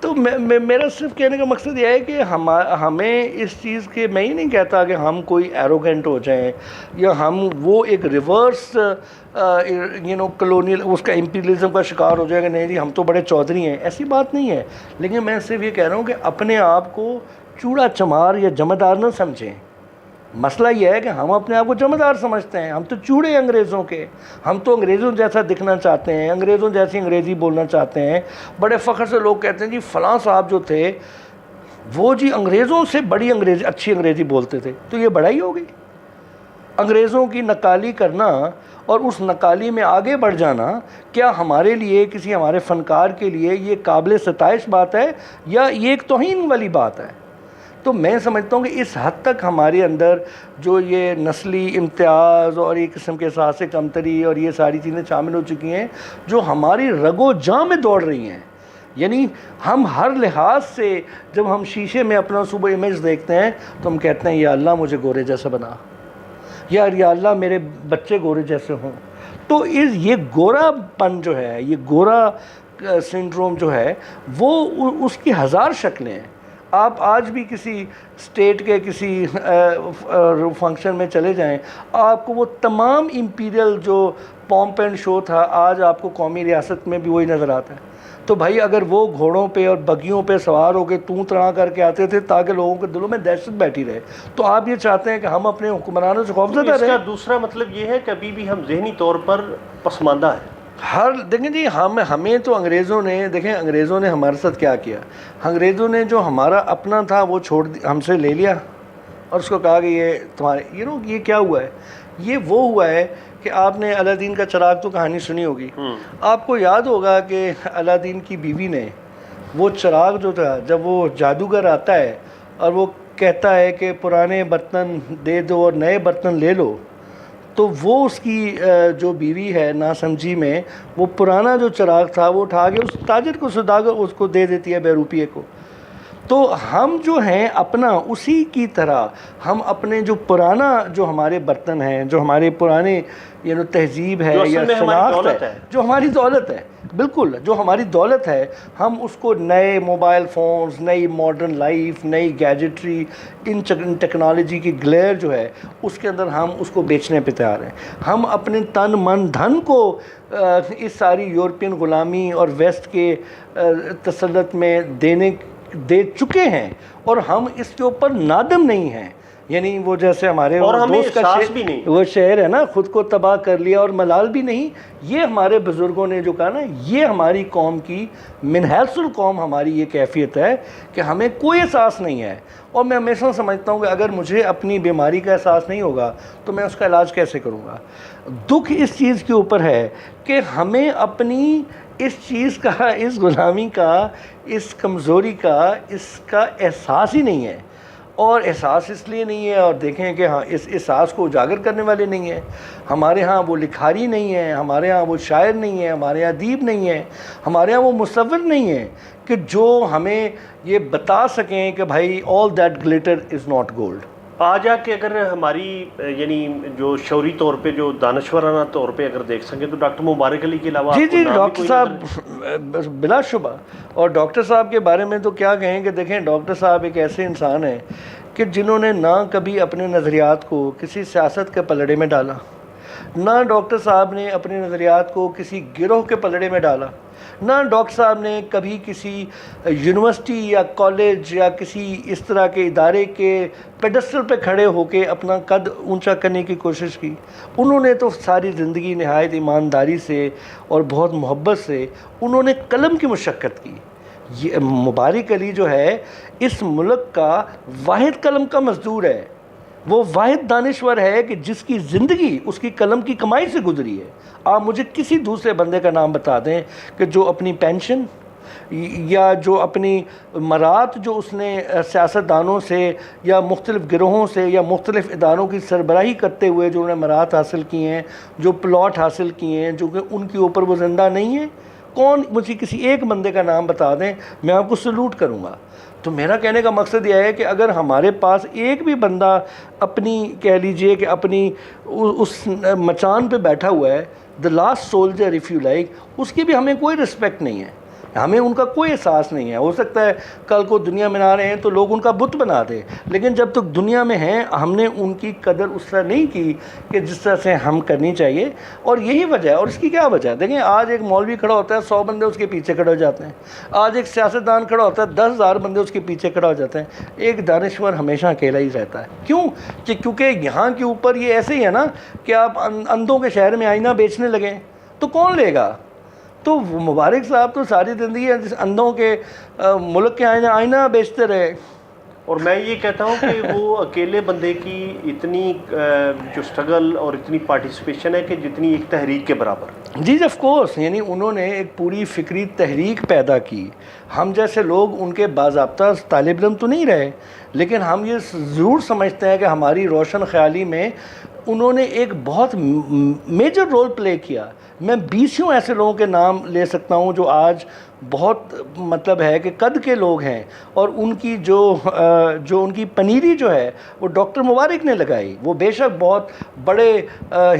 تو میرا صرف کہنے کا مقصد یہ ہے کہ ہمیں اس چیز کے، میں یہ نہیں کہتا کہ ہم کوئی ایروگنٹ ہو جائیں یا ہم وہ ایک ریورس کلونیل اس کا امپیریلزم کا شکار ہو جائے کہ نہیں جی ہم تو بڑے چودھری ہیں، ایسی بات نہیں ہے. لیکن میں صرف یہ کہہ رہا ہوں کہ اپنے آپ کو چوڑا چمار یا جمعدار نہ سمجھیں. مسئلہ یہ ہے کہ ہم اپنے آپ کو جمعدار سمجھتے ہیں، ہم تو چوڑے ہیں انگریزوں کے، ہم تو انگریزوں جیسا دکھنا چاہتے ہیں، انگریزوں جیسی انگریزی بولنا چاہتے ہیں. بڑے فخر سے لوگ کہتے ہیں جی فلاں صاحب جو تھے وہ جی انگریزوں سے بڑی انگریزی، اچھی انگریزی بولتے تھے. تو یہ بڑائی ہوگی انگریزوں کی نقالی کرنا اور اس نقالی میں آگے بڑھ جانا. کیا ہمارے لیے، کسی ہمارے فنکار کے لیے یہ قابل ستائش بات ہے یا یہ ایک توہین والی بات ہے؟ تو میں سمجھتا ہوں کہ اس حد تک ہمارے اندر جو یہ نسلی امتیاز اور ایک قسم کے احساس کمتری اور یہ ساری چیزیں شامل ہو چکی ہیں جو ہماری رگ و جاں میں دوڑ رہی ہیں. یعنی ہم ہر لحاظ سے جب ہم شیشے میں اپنا صبح امیج دیکھتے ہیں تو ہم کہتے ہیں یا اللہ مجھے گورے جیسا بنا، یا اللہ میرے بچے گورے جیسے ہوں. تو یہ گورا پن جو ہے، یہ گورا سنڈروم جو ہے، وہ اس کی ہزار شکلیں ہیں. آپ آج بھی کسی اسٹیٹ کے کسی فنکشن میں چلے جائیں، آپ کو وہ تمام امپیریل جو پومپ اینڈ شو تھا آج آپ کو قومی ریاست میں بھی وہی نظر آتا ہے. تو بھائی اگر وہ گھوڑوں پہ اور بگیوں پہ سوار ہو کے توں تڑاں کر کے آتے تھے تاکہ لوگوں کے دلوں میں دہشت بیٹھی رہے، تو آپ یہ چاہتے ہیں کہ ہم اپنے حکمرانوں سے خوفزدہ رہیں؟ اس کا دوسرا مطلب یہ ہے کہ ابھی بھی ہم ذہنی طور پر پسماندہ ہیں. دیکھیں جی ہمیں تو انگریزوں نے ہمارے ساتھ کیا کیا. انگریزوں نے جو ہمارا اپنا تھا وہ ہم سے لے لیا اور اس کو کہا کہ یہ تمہارے یہ کیا ہوا ہے. یہ وہ ہوا ہے کہ آپ نے الادین کا چراغ تو کہانی سنی ہوگی. آپ کو یاد ہوگا کہ الادین کی بیوی نے وہ چراغ جو تھا، جب وہ جادوگر آتا ہے اور وہ کہتا ہے کہ پرانے برتن دے دو اور نئے برتن لے لو، تو وہ اس کی جو بیوی ہے ناسمجھی میں وہ پرانا جو چراغ تھا وہ اٹھا کے اس تاجر کو سوداگر اس کو دے دیتی ہے، بے روپیے کو. تو ہم جو ہیں اپنا اسی کی طرح ہم اپنے جو پرانا جو ہمارے برتن ہیں، جو ہمارے پرانے تہذیب ہے یا شناخت ہے، جو ہماری دولت ہے، بالکل جو ہماری دولت ہے، ہم اس کو نئے موبائل فونز، نئی ماڈرن لائف، نئی گیجٹری، ان ٹیکنالوجی کی گلیئر جو ہے اس کے اندر ہم اس کو بیچنے پہ تیار ہیں. ہم اپنے تن من دھن کو اس ساری یورپین غلامی اور ویسٹ کے تسلط میں دے چکے ہیں اور ہم اس کے اوپر نادم نہیں ہیں. یعنی وہ جیسے ہمارے دوست کا وہ شعر ہے نا، خود کو تباہ کر لیا اور ملال بھی نہیں. یہ ہمارے بزرگوں نے جو کہا نا، یہ ہماری قوم کی من حیث القوم ہماری یہ کیفیت ہے کہ ہمیں کوئی احساس نہیں ہے. اور میں ہمیشہ سمجھتا ہوں کہ اگر مجھے اپنی بیماری کا احساس نہیں ہوگا تو میں اس کا علاج کیسے کروں گا. دکھ اس چیز کے اوپر ہے کہ ہمیں اپنی اس چیز کا، اس غلامی کا، اس کمزوری کا، اس کا احساس ہی نہیں ہے. اور احساس اس لیے نہیں ہے، اور دیکھیں کہ ہاں اس احساس کو اجاگر کرنے والے نہیں ہیں. ہمارے ہاں وہ لکھاری نہیں ہے، ہمارے ہاں وہ شاعر نہیں ہے، ہمارے ہاں ادیب نہیں ہے، ہمارے ہاں وہ مصور نہیں ہے کہ جو ہمیں یہ بتا سکیں کہ بھائی all that glitter is not gold. آ جا کے اگر ہماری یعنی جو شعوری طور پہ، جو دانشورانہ طور پہ اگر دیکھ سکیں تو ڈاکٹر مبارک علی کے علاوہ جی ڈاکٹر صاحب بلا شبہ. اور ڈاکٹر صاحب کے بارے میں تو کیا کہیں کہ دیکھیں ڈاکٹر صاحب ایک ایسے انسان ہیں کہ جنہوں نے نہ کبھی اپنے نظریات کو کسی سیاست کے پلڑے میں ڈالا، نہ ڈاکٹر صاحب نے اپنے نظریات کو کسی گروہ کے پلڑے میں ڈالا، نہ ڈاکٹر صاحب نے کبھی کسی یونیورسٹی یا کالج یا کسی اس طرح کے ادارے کے پیڈسٹل پہ کھڑے ہو کے اپنا قد اونچا کرنے کی کوشش کی. انہوں نے تو ساری زندگی نہایت ایمانداری سے اور بہت محبت سے انہوں نے قلم کی مشقت کی. یہ مبارک علی جو ہے اس ملک کا واحد قلم کا مزدور ہے، وہ واحد دانشور ہے کہ جس کی زندگی اس کی قلم کی کمائی سے گزری ہے. آپ مجھے کسی دوسرے بندے کا نام بتا دیں کہ جو اپنی پینشن یا جو اپنی مرات جو اس نے سیاستدانوں سے یا مختلف گروہوں سے یا مختلف اداروں کی سربراہی کرتے ہوئے جو انہیں مرات حاصل کی ہیں، جو پلاٹ حاصل کیے ہیں، جو کہ ان کے اوپر وہ زندہ نہیں ہیں، کون مجھے کسی ایک بندے کا نام بتا دیں، میں آپ کو سلوٹ کروں گا. تو میرا کہنے کا مقصد یہ ہے کہ اگر ہمارے پاس ایک بھی بندہ اپنی کہہ لیجئے کہ اپنی اس مچان پہ بیٹھا ہوا ہے، the last soldier if you like، اس کی بھی ہمیں کوئی رسپیکٹ نہیں ہے. ہمیں ان کا کوئی احساس نہیں ہے. ہو سکتا ہے کل کو دنیا میں نہ رہے ہیں تو لوگ ان کا بت بنا دیں, لیکن جب تک دنیا میں ہیں ہم نے ان کی قدر اس طرح نہیں کی کہ جس طرح سے ہم کرنی چاہیے. اور یہی وجہ ہے. اور اس کی کیا وجہ ہے؟ دیکھیں, آج ایک مولوی کھڑا ہوتا ہے 100 بندے اس کے پیچھے کھڑے ہو جاتے ہیں. آج ایک سیاستدان کھڑا ہوتا ہے 10,000 بندے اس کے پیچھے کھڑا ہو جاتے ہیں. ایک دانشور ہمیشہ اکیلا ہی رہتا ہے. کیوں؟ کیونکہ یہاں کے اوپر یہ ایسے ہی ہے نا کہ آپ اندھوں کے شہر میں آئینہ بیچنے لگیں تو کون لے گا؟ تو مبارک صاحب تو ساری زندگی اندھوں کے ملک کے آئینہ بیچتے رہے. اور میں یہ کہتا ہوں کہ وہ اکیلے بندے کی اتنی جو سٹرگل اور اتنی پارٹیسپیشن ہے کہ جتنی ایک تحریک کے برابر. جی آف کورس, یعنی انہوں نے ایک پوری فکری تحریک پیدا کی. ہم جیسے لوگ ان کے باضابطہ طالب علم تو نہیں رہے, لیکن ہم یہ ضرور سمجھتے ہیں کہ ہماری روشن خیالی میں انہوں نے ایک بہت میجر رول پلے کیا. میں 20 ایسے لوگوں کے نام لے سکتا ہوں جو آج بہت مطلب ہے کہ قد کے لوگ ہیں, اور ان کی جو ان کی پنیری جو ہے وہ ڈاکٹر مبارک نے لگائی. وہ بے شک بہت بڑے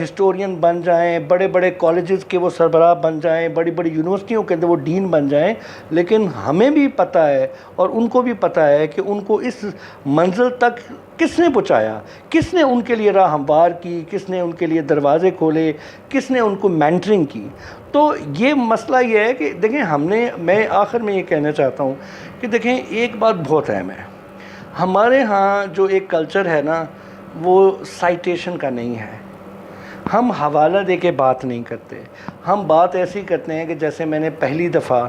ہسٹورین بن جائیں, بڑے بڑے کالجز کے وہ سربراہ بن جائیں, بڑی بڑی یونیورسٹیوں کے اندر وہ ڈین بن جائیں, لیکن ہمیں بھی پتہ ہے اور ان کو بھی پتہ ہے کہ ان کو اس منزل تک کس نے پہنچایا, کس نے ان کے لیے راہ ہموار کی, کس نے ان کے لیے دروازے کھولے, کس نے ان کو مینٹرنگ کی. تو یہ مسئلہ یہ ہے کہ دیکھیں میں آخر میں یہ کہنا چاہتا ہوں کہ دیکھیں ایک بات بہت اہم ہے. ہمارے ہاں جو ایک کلچر ہے نا وہ سائٹیشن کا نہیں ہے. ہم حوالہ دے کے بات نہیں کرتے. ہم بات ایسی کرتے ہیں کہ جیسے میں نے پہلی دفعہ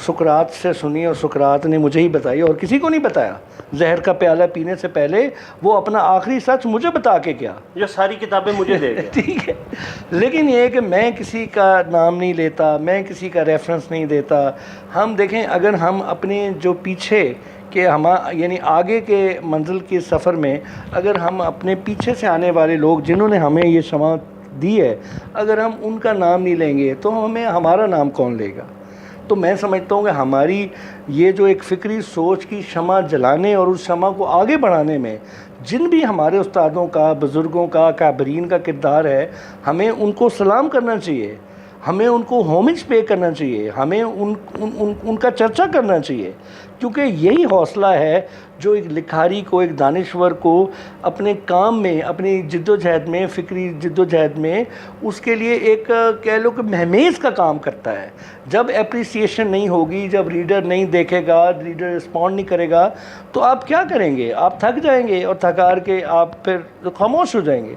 سقراط سے سنی اور سقراط نے مجھے ہی بتائی اور کسی کو نہیں بتایا. زہر کا پیالہ پینے سے پہلے وہ اپنا آخری سچ مجھے بتا کے گیا, جو ساری کتابیں مجھے دے گیا. ٹھیک ہے, لیکن یہ ہے کہ میں کسی کا نام نہیں لیتا, میں کسی کا ریفرنس نہیں دیتا. ہم دیکھیں, اگر ہم اپنے جو پیچھے کہ یعنی آگے کے منزل کے سفر میں اگر ہم اپنے پیچھے سے آنے والے لوگ جنہوں نے ہمیں یہ شمع دی ہے, اگر ہم ان کا نام نہیں لیں گے تو ہمارا نام کون لے گا؟ تو میں سمجھتا ہوں کہ ہماری یہ جو ایک فکری سوچ کی شمع جلانے اور اس شمع کو آگے بڑھانے میں جن بھی ہمارے استادوں کا, بزرگوں کا, کابرین کا کردار ہے, ہمیں ان کو سلام کرنا چاہیے, ہمیں ان کو ہومج پے کرنا چاہیے, ہمیں ان کا چرچا کرنا چاہیے, کیونکہ یہی حوصلہ ہے جو ایک لکھاری کو, ایک دانشور کو اپنے کام میں, اپنی جد و جہد میں, فکری جد و جہد میں اس کے لیے ایک کہہ لو کہ مہمیز کا کام کرتا ہے. جب اپریسیشن نہیں ہوگی, جب ریڈر نہیں دیکھے گا, ریڈر رسپونڈ نہیں کرے گا, تو آپ کیا کریں گے؟ آپ تھک جائیں گے, اور تھکار کے آپ پھر خاموش ہو جائیں گے.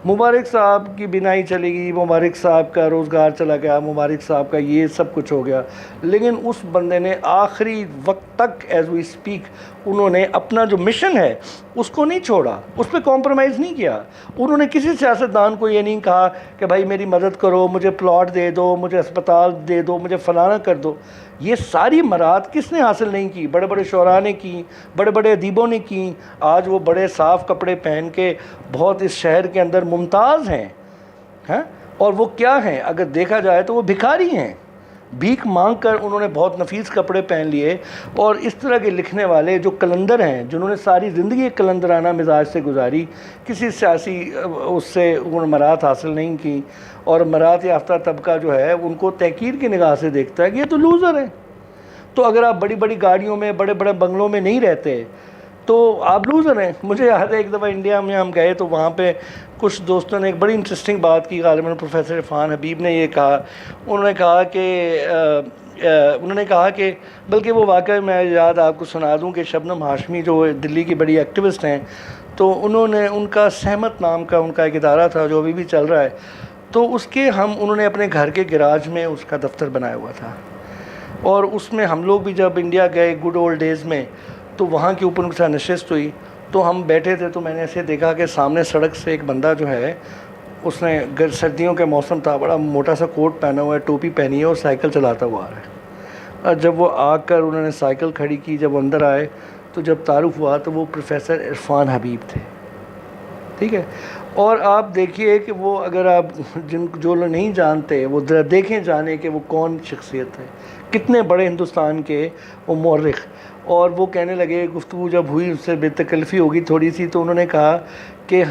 مبارک صاحب کی بینائی چلے گی, مبارک صاحب کا روزگار چلا گیا, مبارک صاحب کا یہ سب کچھ ہو گیا, لیکن اس بندے نے آخری وقت تک ایز وی اسپیک انہوں نے اپنا جو مشن ہے اس کو نہیں چھوڑا, اس پہ کمپرومائز نہیں کیا. انہوں نے کسی سیاستدان کو یہ نہیں کہا کہ بھائی میری مدد کرو, مجھے پلاٹ دے دو, مجھے اسپتال دے دو, مجھے فلانا کر دو. یہ ساری مراد کس نے حاصل نہیں کی؟ بڑے بڑے شعراء نے کی, بڑے بڑے ادیبوں نے کی. آج وہ بڑے صاف کپڑے پہن کے بہت اس شہر کے اندر ممتاز ہیں, اور وہ کیا ہیں اگر دیکھا جائے تو وہ بھکاری ہیں. بھیک مانگ کر انہوں نے بہت نفیس کپڑے پہن لیے. اور اس طرح کے لکھنے والے جو کلندر ہیں, جنہوں نے ساری زندگی ایک کلندرانہ مزاج سے گزاری, کسی سیاسی اس سے انہوں نے مراحت حاصل نہیں کی, اور مراحت یافتہ طبقہ جو ہے ان کو تحقیر کی نگاہ سے دیکھتا ہے کہ یہ تو لوزر ہیں. تو اگر آپ بڑی بڑی گاڑیوں میں, بڑے بڑے بنگلوں میں نہیں رہتے تو آپ لوزر ہیں. مجھے یاد ہے ایک دفعہ انڈیا میں ہم گئے تو وہاں پہ کچھ دوستوں نے ایک بڑی انٹرسٹنگ بات کی. غالباً پروفیسر عرفان حبیب نے یہ کہا, انہوں نے کہا کہ بلکہ وہ واقعہ میں یاد آپ کو سنا دوں کہ شبنم ہاشمی جو دلی کی بڑی ایکٹیوسٹ ہیں, تو انہوں نے ان کا سہمت نام کا ان کا ایک ادارہ تھا جو ابھی بھی چل رہا ہے, تو اس کے انہوں نے اپنے گھر کے گراج میں اس کا دفتر بنایا ہوا تھا. اور اس میں ہم لوگ بھی جب انڈیا گئے گڈ اولڈ ڈیز میں, تو وہاں کے اوپر ان کے ساتھ نشست ہوئی, تو ہم بیٹھے تھے, تو میں نے ایسے دیکھا کہ سامنے سڑک سے ایک بندہ جو ہے اس نے سردیوں کے موسم تھا, بڑا موٹا سا کوٹ پہنا ہوا ہے, ٹوپی پہنی ہے, اور سائیکل چلاتا ہوا آ رہا ہے. اور جب وہ آ کر انہوں نے سائیکل کھڑی کی, جب اندر آئے تو جب تعارف ہوا تو وہ پروفیسر عرفان حبیب تھے. ٹھیک ہے, اور آپ دیکھیے کہ وہ اگر آپ جو لوگ نہیں جانتے وہ ذرا دیکھیں جانے کہ وہ کون شخصیت ہے, کتنے بڑے ہندوستان کے وہ مورخ. اور وہ کہنے لگے, گفتگو جب ہوئی اس سے بے تکلفی ہوگی تھوڑی سی, تو انہوں نے کہا کہ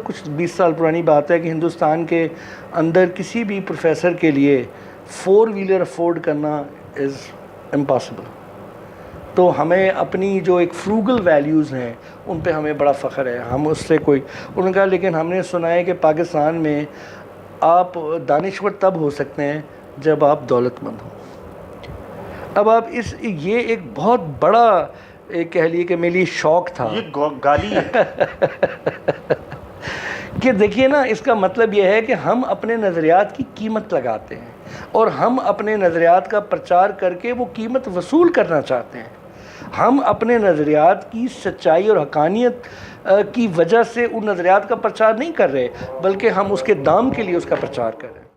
کچھ 20 سال پرانی بات ہے کہ ہندوستان کے اندر کسی بھی پروفیسر کے لیے 4 ویلر افورڈ کرنا is impossible. تو ہمیں اپنی جو ایک فروگل ویلیوز ہیں ان پہ ہمیں بڑا فخر ہے. ہم اس سے کوئی انہوں نے کہا لیکن ہم نے سنا ہے کہ پاکستان میں آپ دانشور تب ہو سکتے ہیں جب آپ دولت مند ہوں. اب آپ یہ ایک بہت بڑا ایک کہہ لیے کہ میرے لیے شوق تھا. یہ گالی ہے کہ دیکھیے نا, اس کا مطلب یہ ہے کہ ہم اپنے نظریات کی قیمت لگاتے ہیں اور ہم اپنے نظریات کا پرچار کر کے وہ قیمت وصول کرنا چاہتے ہیں. ہم اپنے نظریات کی سچائی اور حقانیت کی وجہ سے ان نظریات کا پرچار نہیں کر رہے, بلکہ ہم اس کے دام کے لیے اس کا پرچار کر رہے ہیں.